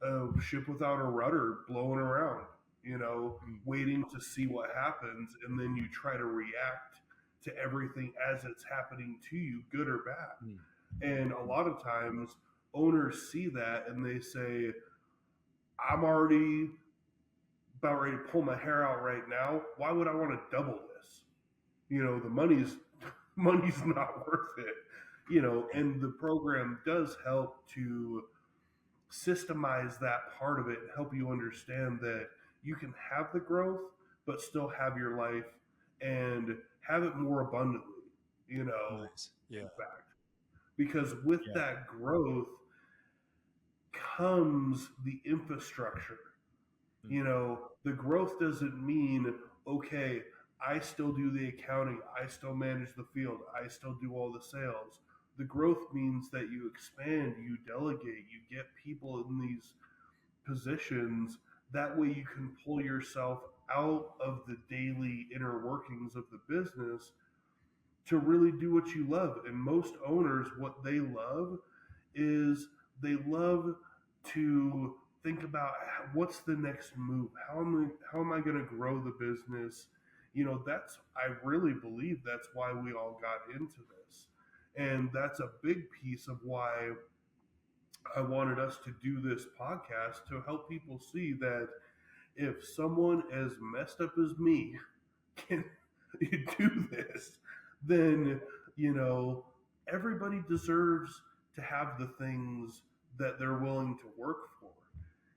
a ship without a rudder blowing around, mm, waiting to see what happens. And then you try to react to everything as it's happening to you, good or bad. mm, And a lot of times owners see that and they say, I'm already about ready to pull my hair out right now. Why would I want to double this? The money's not worth it. right. And the program does help to systemize that part of it and help you understand that you can have the growth but still have your life and have it more abundantly, Nice. in Yeah. fact. Because with Yeah. that growth comes the infrastructure. Mm. The growth doesn't mean, okay, I still do the accounting, I still manage the field, I still do all the sales. The growth means that you expand, you delegate, you get people in these positions. That way you can pull yourself out of the daily inner workings of the business to really do what you love. And most owners, what they love is they love to think about what's the next move. How am I going to grow the business? That's I really believe that's why we all got into this, and that's a big piece of why I wanted us to do this podcast to help people see that if someone as messed up as me can do this, then you know everybody deserves to have the things that they're willing to work for.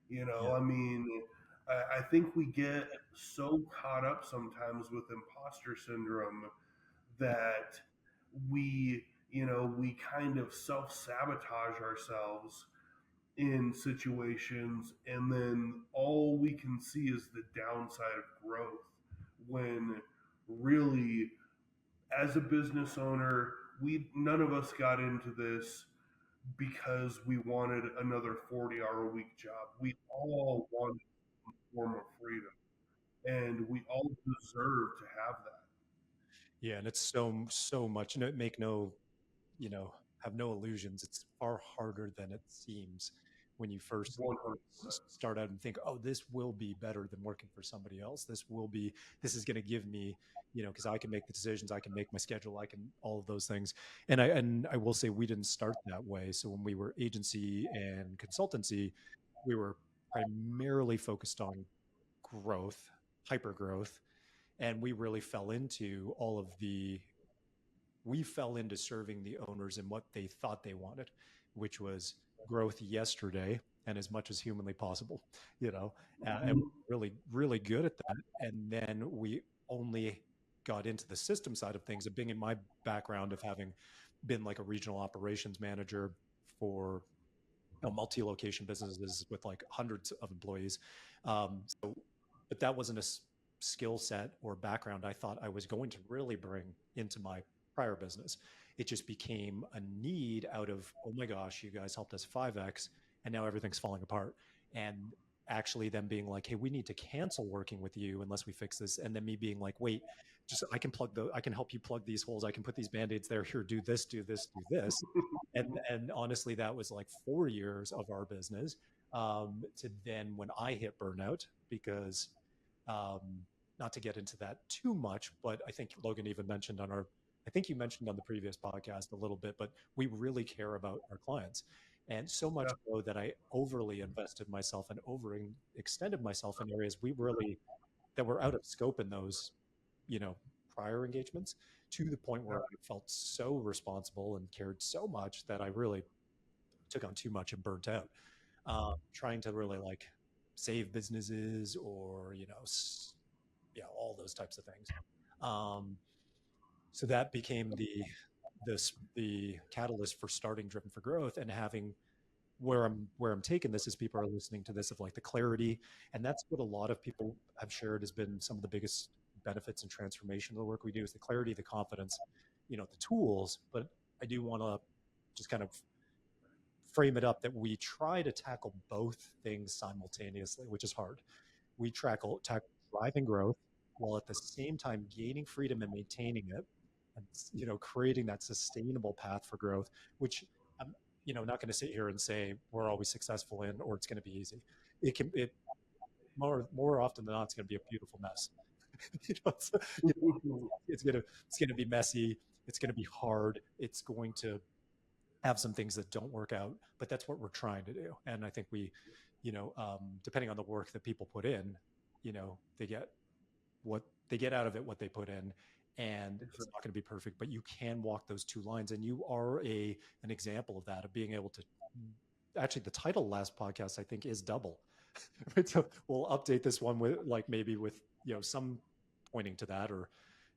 Yeah. I mean, I think we get so caught up sometimes with imposter syndrome that we kind of self sabotage ourselves in situations, and then all we can see is the downside of growth, when really, as a business owner, we none of us got into this because we wanted another 40-hour a week job. We all wanted a form of freedom, and we all deserve to have that. Yeah. And it's so much, no, make no, have no illusions. It's far harder than it seems when you first 100%. start out and think, oh, this will be better than working for somebody else. This is going to give me, because I can make the decisions, I can make my schedule, I can all of those things. And I will say we didn't start that way. So when we were agency and consultancy, we were primarily focused on growth, hyper growth, and we fell into serving the owners in what they thought they wanted, which was growth yesterday and as much as humanly possible, and Mm-hmm. really, really good at that. And then we only got into the system side of things, of being in my background of having been like a regional operations manager for multi-location businesses with like hundreds of employees. But that wasn't a skill set or background I thought I was going to really bring into my prior business. It just became a need out of, oh my gosh, you guys helped us 5x and now everything's falling apart. And actually them being like, hey, we need to cancel working with you unless we fix this. And then me being like, wait, just I can help you plug these holes. I can put these band-aids there. Here, do this, do this, do this. And honestly, that was like 4 years of our business. To then when I hit burnout, because um, not to get into that too much, but I think Logan even mentioned I think you mentioned on the previous podcast a little bit, but we really care about our clients. And so much Yeah. so that I overly invested myself and over extended myself in areas that were out of scope in those, you know, prior engagements, to the point Yeah. where I felt so responsible and cared so much that I really took on too much and burnt out. Trying to really like save businesses or, yeah, all those types of things. Um, so that became the catalyst for starting Driven for Growth, and having where I'm taking this is people are listening to this of like the clarity, and that's what a lot of people have shared has been some of the biggest benefits and transformation of the work we do, is the clarity, the confidence, the tools. But I do want to just kind of frame it up that we try to tackle both things simultaneously, which is hard. We tackle driving growth while at the same time gaining freedom and maintaining it, and creating that sustainable path for growth, which I'm not going to sit here and say we're always successful in, or it's going to be easy. It more often than not, it's going to be a beautiful mess. you know, it's, you know, it's gonna be messy. It's gonna be hard. It's going to have some things that don't work out, but that's what we're trying to do. And I think depending on the work that people put in, they get out of it, what they put in. And it's not going to be perfect, but you can walk those two lines. And you are an example of that, of being able to, actually, the title last podcast, I think, is double. Right? So we'll update this one with like, maybe with, some pointing to that, or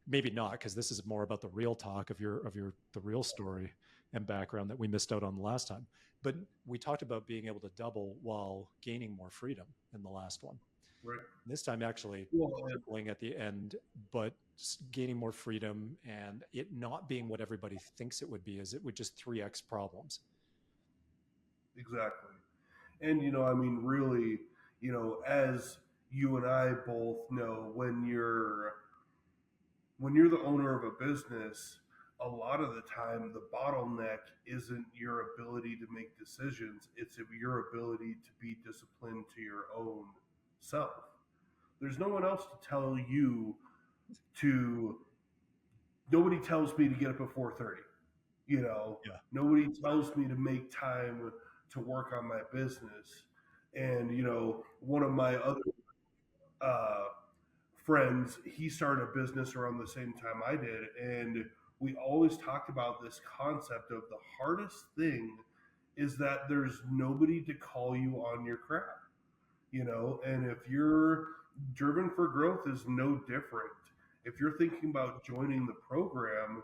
maybe not, because this is more about the real talk of the real story and background that we missed out on the last time. But we talked about being able to double while gaining more freedom in the last one. Right. This time actually Well, and tripling at the end, but gaining more freedom and it not being what everybody thinks it would be, is it would just 3x problems. exactly. And, I mean, really, as you and I both know, when you're the owner of a business, a lot of the time the bottleneck isn't your ability to make decisions, it's your ability to be disciplined to your own self. There's no one else to tell you to nobody tells me to get up at 4:30. you know Yeah. Nobody tells me to make time to work on my business. And, one of my other uh, friends, he started a business around the same time I did, and we always talked about this concept of the hardest thing is that there's nobody to call you on your crap. And if you're driven for growth is no different. If you're thinking about joining the program,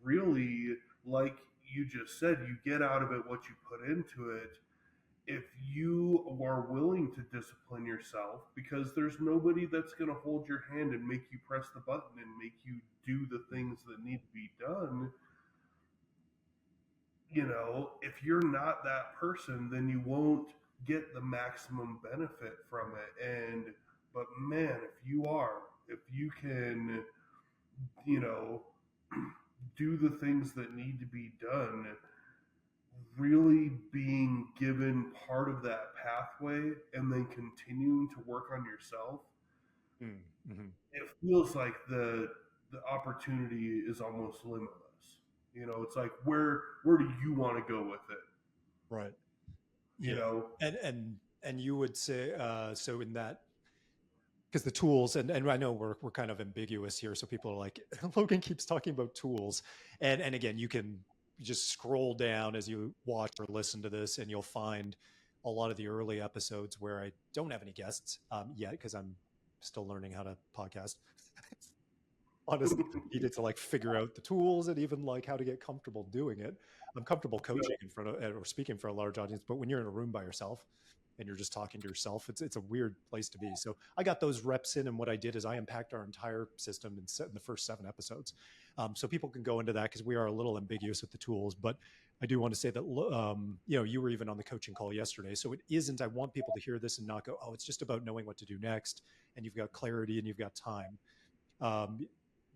really, like you just said, you get out of it what you put into it. If you are willing to discipline yourself, because there's nobody that's going to hold your hand and make you press the button and make you do the things that need to be done. If you're not that person, then you won't get the maximum benefit from it. And but man, if you can, you know do the things that need to be done, really being given part of that pathway and then continuing to work on yourself, Mm-hmm. it feels like the opportunity is almost limitless. It's like, where do you want to go with it? Right. You Yeah. know, And you would say, so in that, because the tools, and I know we're kind of ambiguous here, so people are like, Logan keeps talking about tools, and again, you can just scroll down as you watch or listen to this, and you'll find a lot of the early episodes where I don't have any guests yet because I'm still learning how to podcast. Honestly, needed to like figure out the tools and even like how to get comfortable doing it. I'm comfortable yeah, coaching in front of or speaking for a large audience, but when you're in a room by yourself and you're just talking to yourself, it's a weird place to be. So I got those reps in, and what I did is I unpacked our entire system in the first 7 episodes, so people can go into that because we are a little ambiguous with the tools. But I do want to say that you were even on the coaching call yesterday, so it isn't. I want people to hear this and not go, "Oh, it's just about knowing what to do next," and you've got clarity and you've got time. um,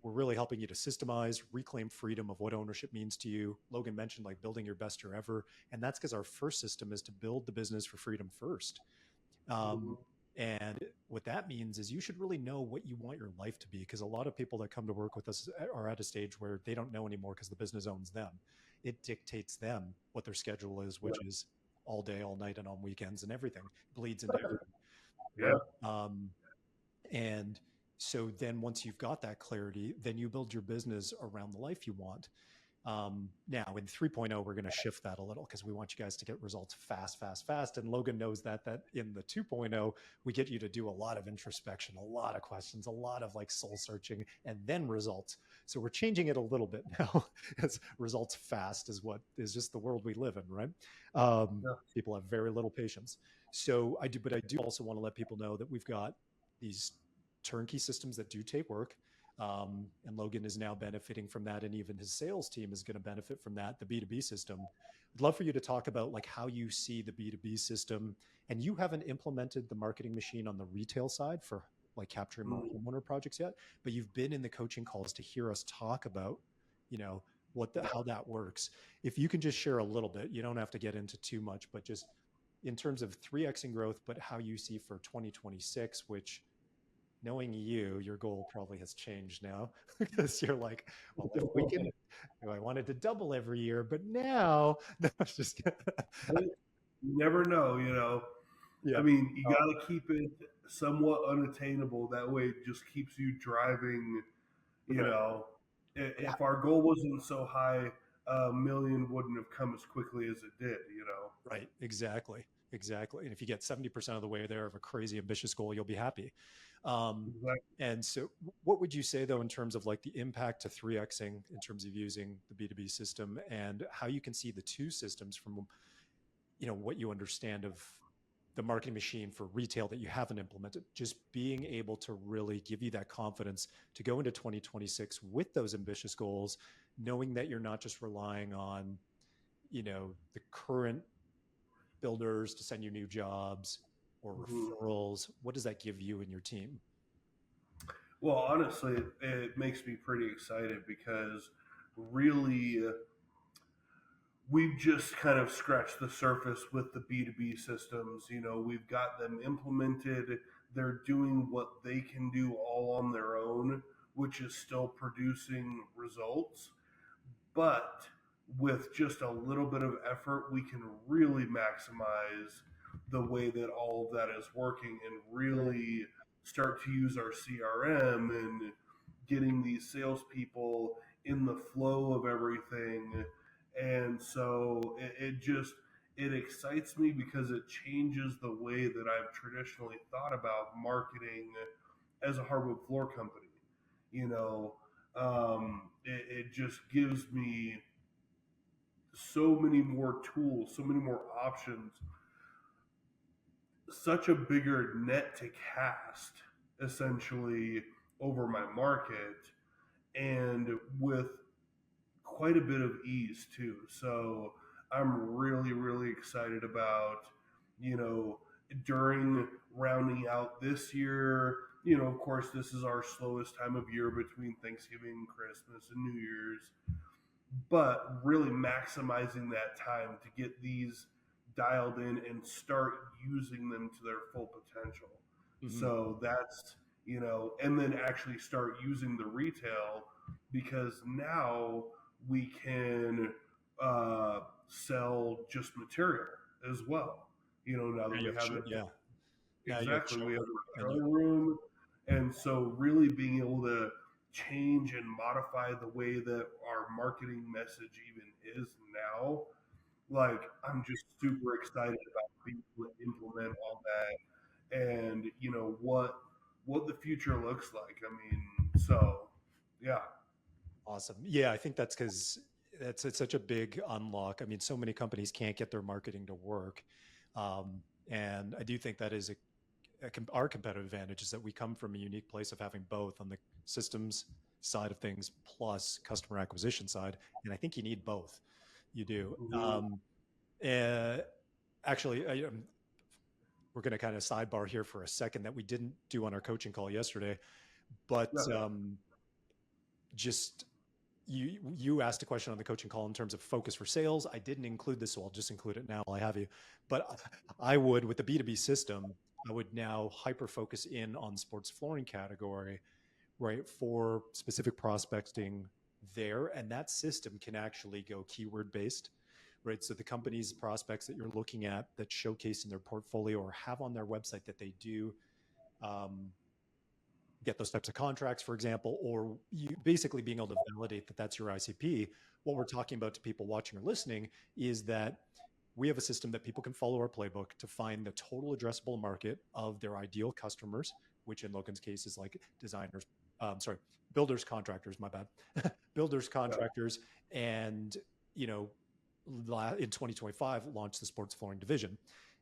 we're really helping you to systemize, reclaim freedom of what ownership means to you. Logan mentioned like building your best year ever, and that's because our first system is to build the business for freedom first. mhm, um, and what that means is you should really know what you want your life to be, because a lot of people that come to work with us are at a stage where they don't know anymore because the business owns them. It dictates them what their schedule is, yeah, which is all day, all night, and on weekends, and everything bleeds into everything, yeah, right? And so then once you've got that clarity, then you build your business around the life you want. Now in 3.0, we're going to shift that a little because we want you guys to get results fast, fast, fast. And Logan knows that in the 2.0, we get you to do a lot of introspection, a lot of questions, a lot of like soul searching, and then results. So we're changing it a little bit now. As results fast is what is just the world we live in, right? yeah. People have very little patience. So but I do also want to let people know that we've got these turnkey systems that do take work. And Logan is now benefiting from that, and even his sales team is going to benefit from that. The B2B system. I'd love for you to talk about like how you see the B2B system, and you haven't implemented the marketing machine on the retail side for like capturing more Mm, homeowner projects yet, but you've been in the coaching calls to hear us talk about, you know, how that works. If you can just share a little bit, you don't have to get into too much, but just in terms of 3x in growth, but how you see for 2026, which knowing you, your goal probably has changed now because you're like, well, if we can, I wanted to double every year, but now, no, I'm just kidding. you never know. I Yeah. mean, you got to keep it somewhat unattainable. That way, it just keeps you driving. You Right. know, And if our goal wasn't so high, a million wouldn't have come as quickly as it did. right. Exactly. Exactly. And if you get 70% of the way there of a crazy ambitious goal, you'll be happy. Um, Exactly. and so what would you say though, in terms of like the impact to 3xing in terms of using the B2B system, and how you can see the two systems from, what you understand of the marketing machine for retail that you haven't implemented, just being able to really give you that confidence to go into 2026 with those ambitious goals, knowing that you're not just relying on, the current builders to send you new jobs or Mhm. referrals. What does that give you and your team? Well, honestly, it makes me pretty excited because really we've just kind of scratched the surface with the B2B systems. We've got them implemented. They're doing what they can do all on their own, which is still producing results. But with just a little bit of effort, we can really maximize the way that all of that is working and really start to use our CRM and getting these salespeople in the flow of everything. And so it excites me because it changes the way that I've traditionally thought about marketing as a hardwood floor company. You know, it just gives me so many more tools, so many more options, such a bigger net to cast essentially over my market, and with quite a bit of ease too. So I'm really, really excited about, you know, during rounding out this year. Of course, this is our slowest time of year between Thanksgiving, Christmas, and New Year's, but really maximizing that time to get these dialed in and start using them to their full potential. Hmm. So that's, and then actually start using the retail, because now we can sell just material as well. Now Now that you we have have it, yeah. Now you have a exactly, we have showroom a and you showroom. And so really being able to change and modify the way that our marketing message even is now, like, I'm just super excited about being able to implement all that, and what the future looks like. I mean, so yeah. awesome. Yeah, I think that's because it's such a big unlock. I mean, so many companies can't get their marketing to work. And I do think that is our competitive advantage is that we come from a unique place of having both on the systems side of things plus customer acquisition side. And I think you need both. You do. Hmm. Uh, Actually, we're going to kind of sidebar here for a second that we didn't do on our coaching call yesterday, but Yeah. just you asked a question on the coaching call in terms of focus for sales. I didn't include this, so I'll just include it now while I have you. But I would, with the B2B system, I would now hyper focus in on sports flooring category, right, for specific prospecting there. And that system can actually go keyword based, right? So the companies, prospects that you're looking at that showcase in their portfolio or have on their website that they do um, get those types of contracts, for example, or you basically being able to validate that that's your ICP. What we're talking about to people watching or listening is that we have a system that people can follow our playbook to find the total addressable market of their ideal customers, which in Logan's case is like designers, sorry, builders, contractors, my bad, builders, Yeah. contractors, and, you know, in 2025 launched the sports flooring division.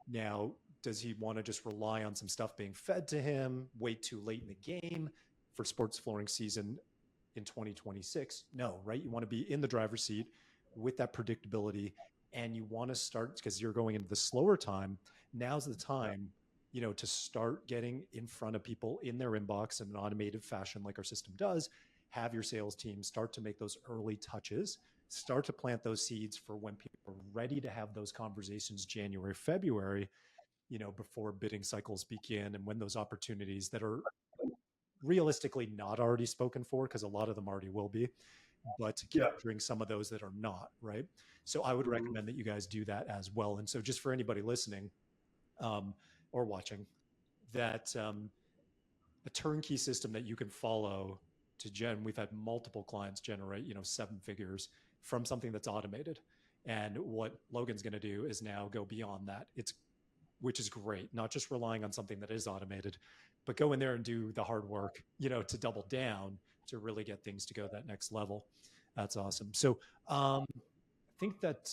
Now, does he want to just rely on some stuff being fed to him, wait too late in the game for sports flooring season in 2026? No, right? You want to be in the driver's seat with that predictability, and you want to start because you're going into the slower time. Now's the Yeah. time, to start getting in front of people in their inbox in an automated fashion like our system does. Have your sales team start to make those early touches, start to plant those seeds for when people are ready to have those conversations January, February, before bidding cycles begin and when those opportunities that are realistically not already spoken for, because a lot of them already will be, but Yeah. capturing some of those that are not, right? So I would Hmm. recommend that you guys do that as well. And so just for anybody listening um, or watching, that a turnkey system that you can follow to we've had multiple clients generate, seven figures from something that's automated. And what Logan's going to do is now go beyond that. Which is great, not just relying on something that is automated, but go in there and do the hard work, to double down to really get things to go that next level. That's awesome. So I think that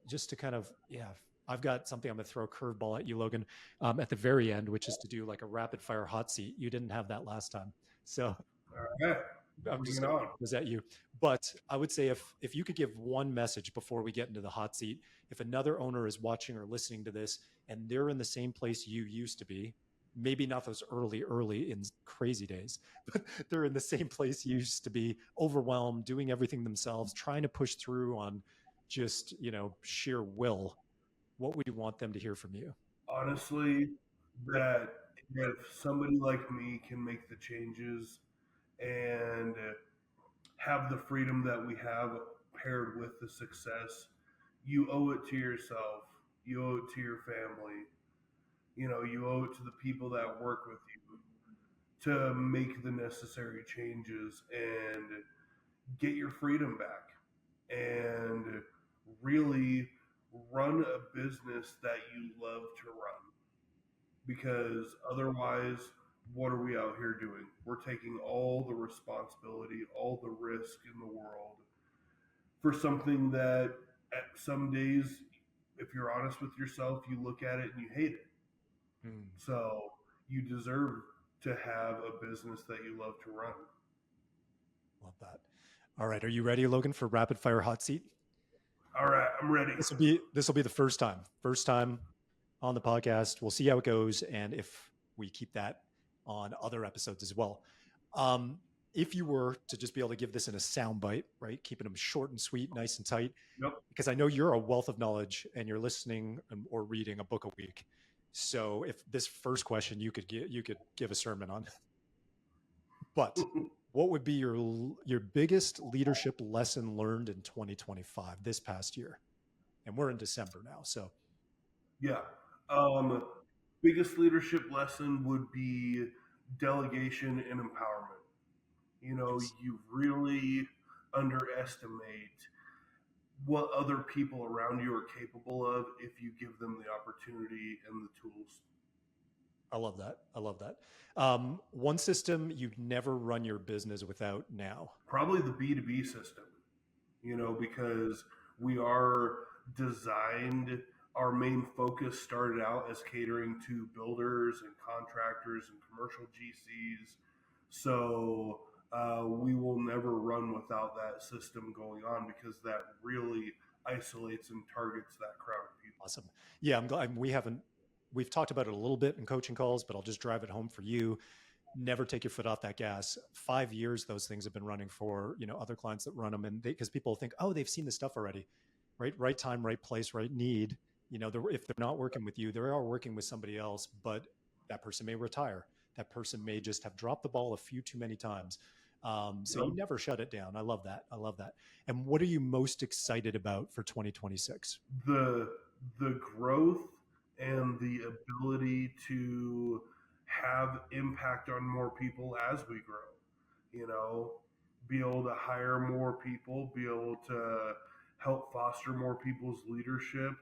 just to kind of, yeah, I've got something I'm going to throw a curveball at you, Logan, at the very end, which is to do like a rapid fire hot seat. You didn't have that last time. So All right, I'm bring just it going to on. was at you. But I would say if you could give one message before we get into the hot seat, if another owner is watching or listening to this and they're in the same place you used to be, maybe not those early in crazy days, but they're in the same place you used to be, overwhelmed, doing everything themselves, trying to push through on just, sheer will, what would you want them to hear from you? Honestly, that if somebody like me can make the changes and have the freedom that we have paired with the success, you owe it to yourself. You owe it to your family. You owe it to the people that work with you to make the necessary changes and get your freedom back and really run a business that you love to run. Because otherwise, what are we out here doing? We're taking all the responsibility, all the risk in the world for something that at some days, if you're honest with yourself, you look at it and you hate it. Hmm, So you deserve to have a business that you love to run. love that. All right, are you ready, Logan, for rapid fire hot seat? All right, I'm ready. This will be the first time on the podcast. We'll see how it goes and if we keep that on other episodes as well. Um, if you were to just be able to give this in a sound bite, right, keeping them short and sweet, nice and tight, Yep. because I know you're a wealth of knowledge and you're listening or reading a book a week. So if this first question you could give a sermon on, but what would be your biggest leadership lesson learned in 2025 this past year? And we're in December now, so Yeah. Um, Biggest leadership lesson would be delegation and empowerment. yes, You really underestimate what other people around you are capable of if you give them the opportunity and the tools. I love that. I love that. One system you'd never run your business without now. Probably the B2B system, because we are designed, our main focus started out as catering to builders and contractors and commercial GCs. So we will never run without that system going on because that really isolates and targets that crowd of people. Awesome. Yeah, I'm glad we've talked about it a little bit in coaching calls, but I'll just drive it home for you. Never take your foot off that gas. 5 years those things have been running for other clients that run them, and because people think, oh, they've seen this stuff already, right time, right place, right need. If they're not working with you, they are working with somebody else, but that person may retire. That person may just have dropped the ball a few too many times. So you Yep. never shut it down. I love that. I love that. And what are you most excited about for 2026? the the growth and the ability to have impact on more people as we grow, you know be able to hire more people, be able to help foster more people's leadership,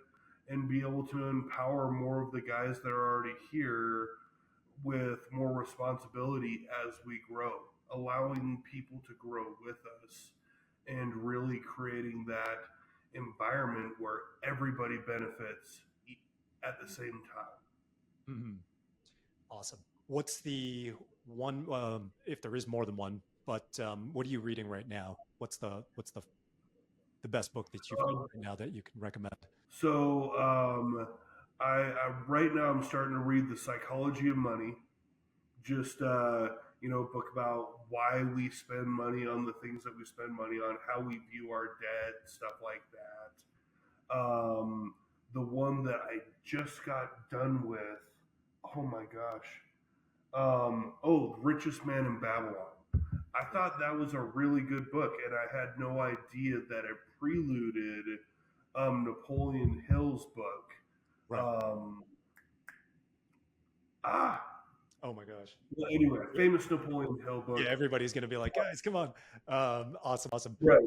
and be able to empower more of the guys that are already here with more responsibility as we grow, allowing people to grow with us and really creating that environment where everybody benefits at the same time. Mhm. Awesome. What's the one, if there is more than one, but what are you reading right now? What's the best book that you've got Um, right now that you can recommend? so I right now I'm starting to read The Psychology of Money. Just book about why we spend money on the things that we spend money on, how we view our debt, stuff like that. The one that I just got done with, oh my gosh, Richest Man in Babylon. I thought that was a really good book, and I had no idea that it preluded Napoleon Hill's book. Right. Um, ah, Oh my gosh. well, anyway, famous Napoleon Hill Yeah, book. everybody's going to be like, guys, come on. Awesome, awesome. Right.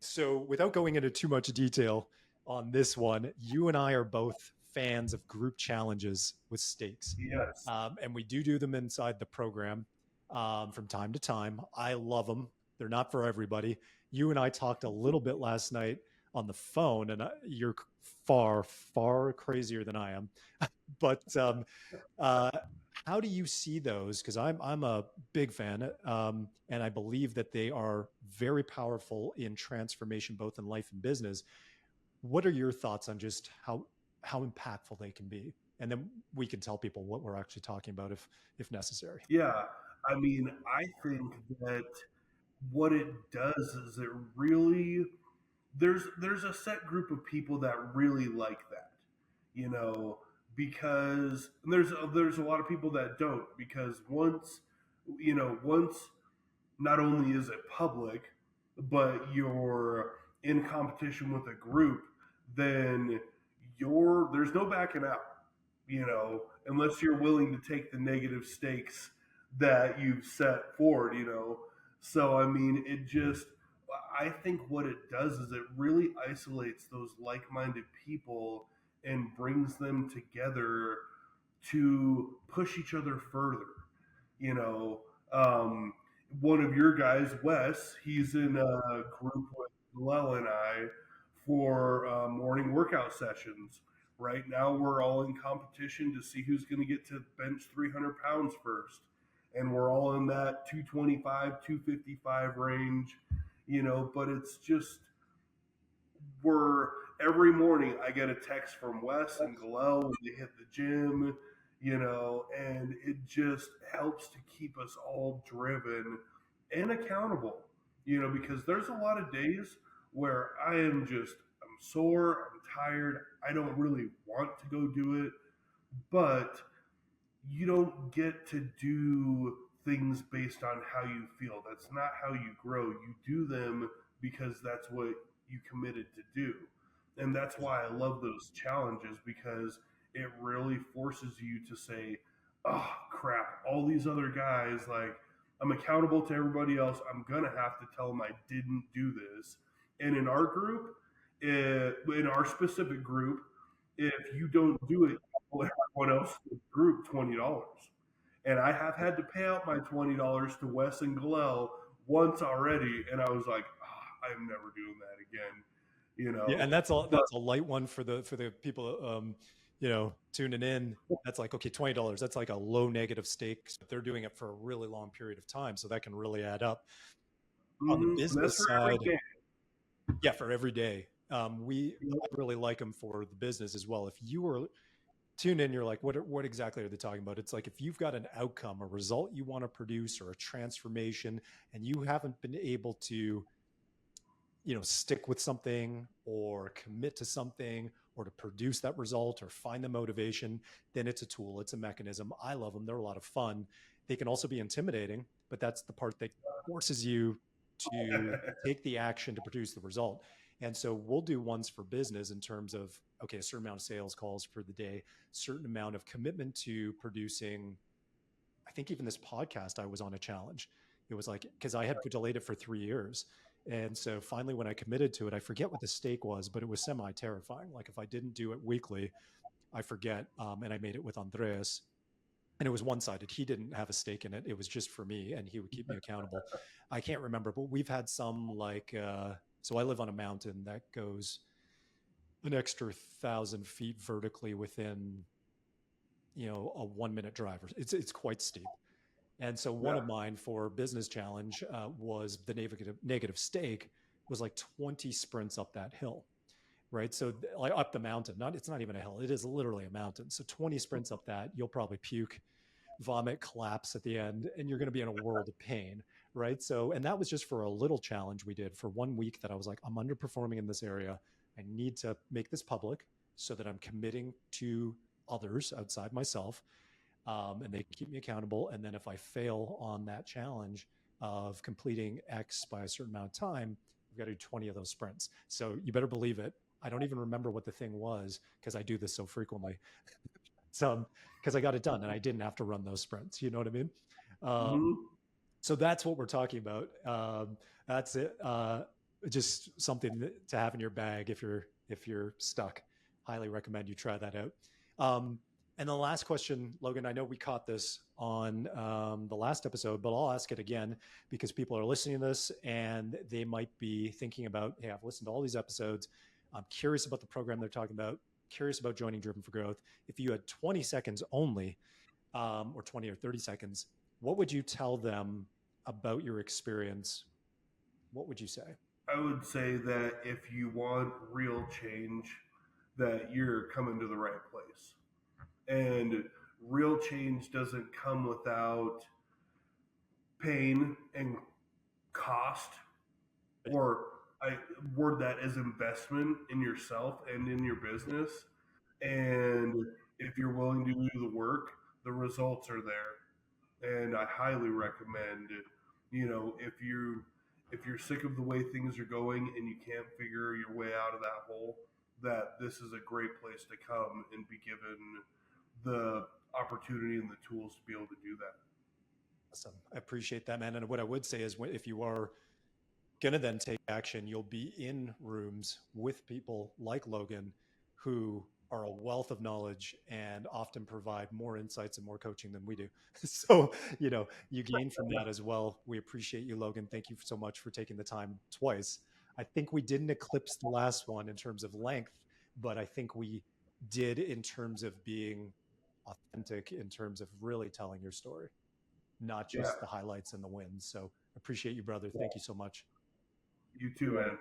So, without going into too much detail on this one, you and I are both fans of group challenges with stakes, Yes. and we do them inside the program from time to time. I love them. They're not for everybody. You and I talked a little bit last night on the phone, and you're far, far crazier than I am. But uh, how do you see those? Because I'm a big fan, and I believe that they are very powerful in transformation, both in life and business. What are your thoughts on just how impactful they can be? And then we can tell people what we're actually talking about if necessary. Yeah, I mean, I think that what it does is it really there's a set group of people that really like that, you know, because there's a lot of people that don't, because once not only is it public, but you're in competition with a group, then there's no backing out, unless you're willing to take the negative stakes that you've set forward, So I mean, I think what it does is it really isolates those like-minded people and brings them together to push each other further. You know, one of your guys, Wes, he's in a group with Lel and I for morning workout sessions. Right now, we're all in competition to see who's going to get to bench 300 pounds first. And we're all in that 225, 255 range, but it's just, we're every morning I get a text from Wes and Galel when they hit the gym, and it just helps to keep us all driven and accountable, because there's a lot of days where I'm sore, I'm tired, I don't really want to go do it, but you don't get to do things based on how you feel. That's not how you grow. You do them because that's what you committed to do. And that's why I love those challenges, because it really forces you to say, oh, crap, all these other guys, like, I'm accountable to everybody else. I'm going to have to tell them I didn't do this. And in our group, in our specific group, if you don't do it, everyone else in the group $20. And I have had to pay out my $20 to Wes and Galel once already, and I was like, I'm never doing that again, Yeah, and But that's a light one for the people tuning in. That's like, okay, $20. That's like a low negative stake, but they're doing it for a really long period of time, so that can really add up. On the and that's business for every side, game. yeah, for every day. I really like them for the business as well. If you were tuned in, you're like, what exactly are they talking about? It's like if you've got an outcome, a result you want to produce, or a transformation, and you haven't been able to stick with something or commit to something or to produce that result or find the motivation, then it's a tool, it's a mechanism. I love them. They're a lot of fun. They can also be intimidating, but that's the part that forces you to take the action to produce the result. And so we'll do ones for business in terms of, okay, a certain amount of sales calls for the day, certain amount of commitment to producing. I think even this podcast, I was on a challenge. It was like, because I had delayed it for 3 years. And so finally, when I committed to it, I forget what the stake was, but it was semi terrifying. Like if I didn't do it weekly, I forget. And I made it with Andreas, and it was one sided. He didn't have a stake in it. It was just for me, and he would keep me accountable. I can't remember, but we've had some like, so I live on a mountain that goes an extra 1,000 feet vertically within, a 1 minute drive. It's quite steep. And so one Yeah. of mine for business challenge was the negative stake was like 20 sprints up that hill, right? So like up the mountain, it's not even a hill. It is literally a mountain. So 20 sprints up that, you'll probably puke, vomit, collapse at the end, and you're going to be in a world of pain, right? So, and that was just for a little challenge we did for 1 week that I was like, I'm underperforming in this area. I need to make this public so that I'm committing to others outside myself, and they keep me accountable. And then if I fail on that challenge of completing X by a certain amount of time, I've got to do 20 of those sprints. So you better believe it. I don't even remember what the thing was because I do this so frequently. So because I got it done and I didn't have to run those sprints. You know what I mean? Um, Hmm. so that's what we're talking about. That's it. Just something to have in your bag if you're stuck. Highly recommend you try that out. Um, And the last question, Logan, I know we caught this on the last episode, but I'll ask it again because people are listening to this and they might be thinking about, hey, I've listened to all these episodes. I'm curious about the program they're talking about, curious about joining Driven for Growth. If you had 20 seconds only, or 20 or 30 seconds, what would you tell them about your experience? What would you say? I would say that if you want real change, that you're coming to the right place. And real change doesn't come without pain and cost, or I word that as investment in yourself and in your business. And if you're willing to do the work, the results are there. And I highly recommend, if you're sick of the way things are going and you can't figure your way out of that hole, that this is a great place to come and be given the opportunity and the tools to be able to do that. Awesome. I appreciate that, man. And what I would say is if you are going to then take action, you'll be in rooms with people like Logan who are a wealth of knowledge and often provide more insights and more coaching than we do. So, you gain from that as well. We appreciate you, Logan. Thank you so much for taking the time twice. I think we didn't eclipse the last one in terms of length, but I think we did in terms of being authentic, in terms of really telling your story, not Yeah, just the highlights and the wins. So appreciate you, brother. Thank you so much. you too, man.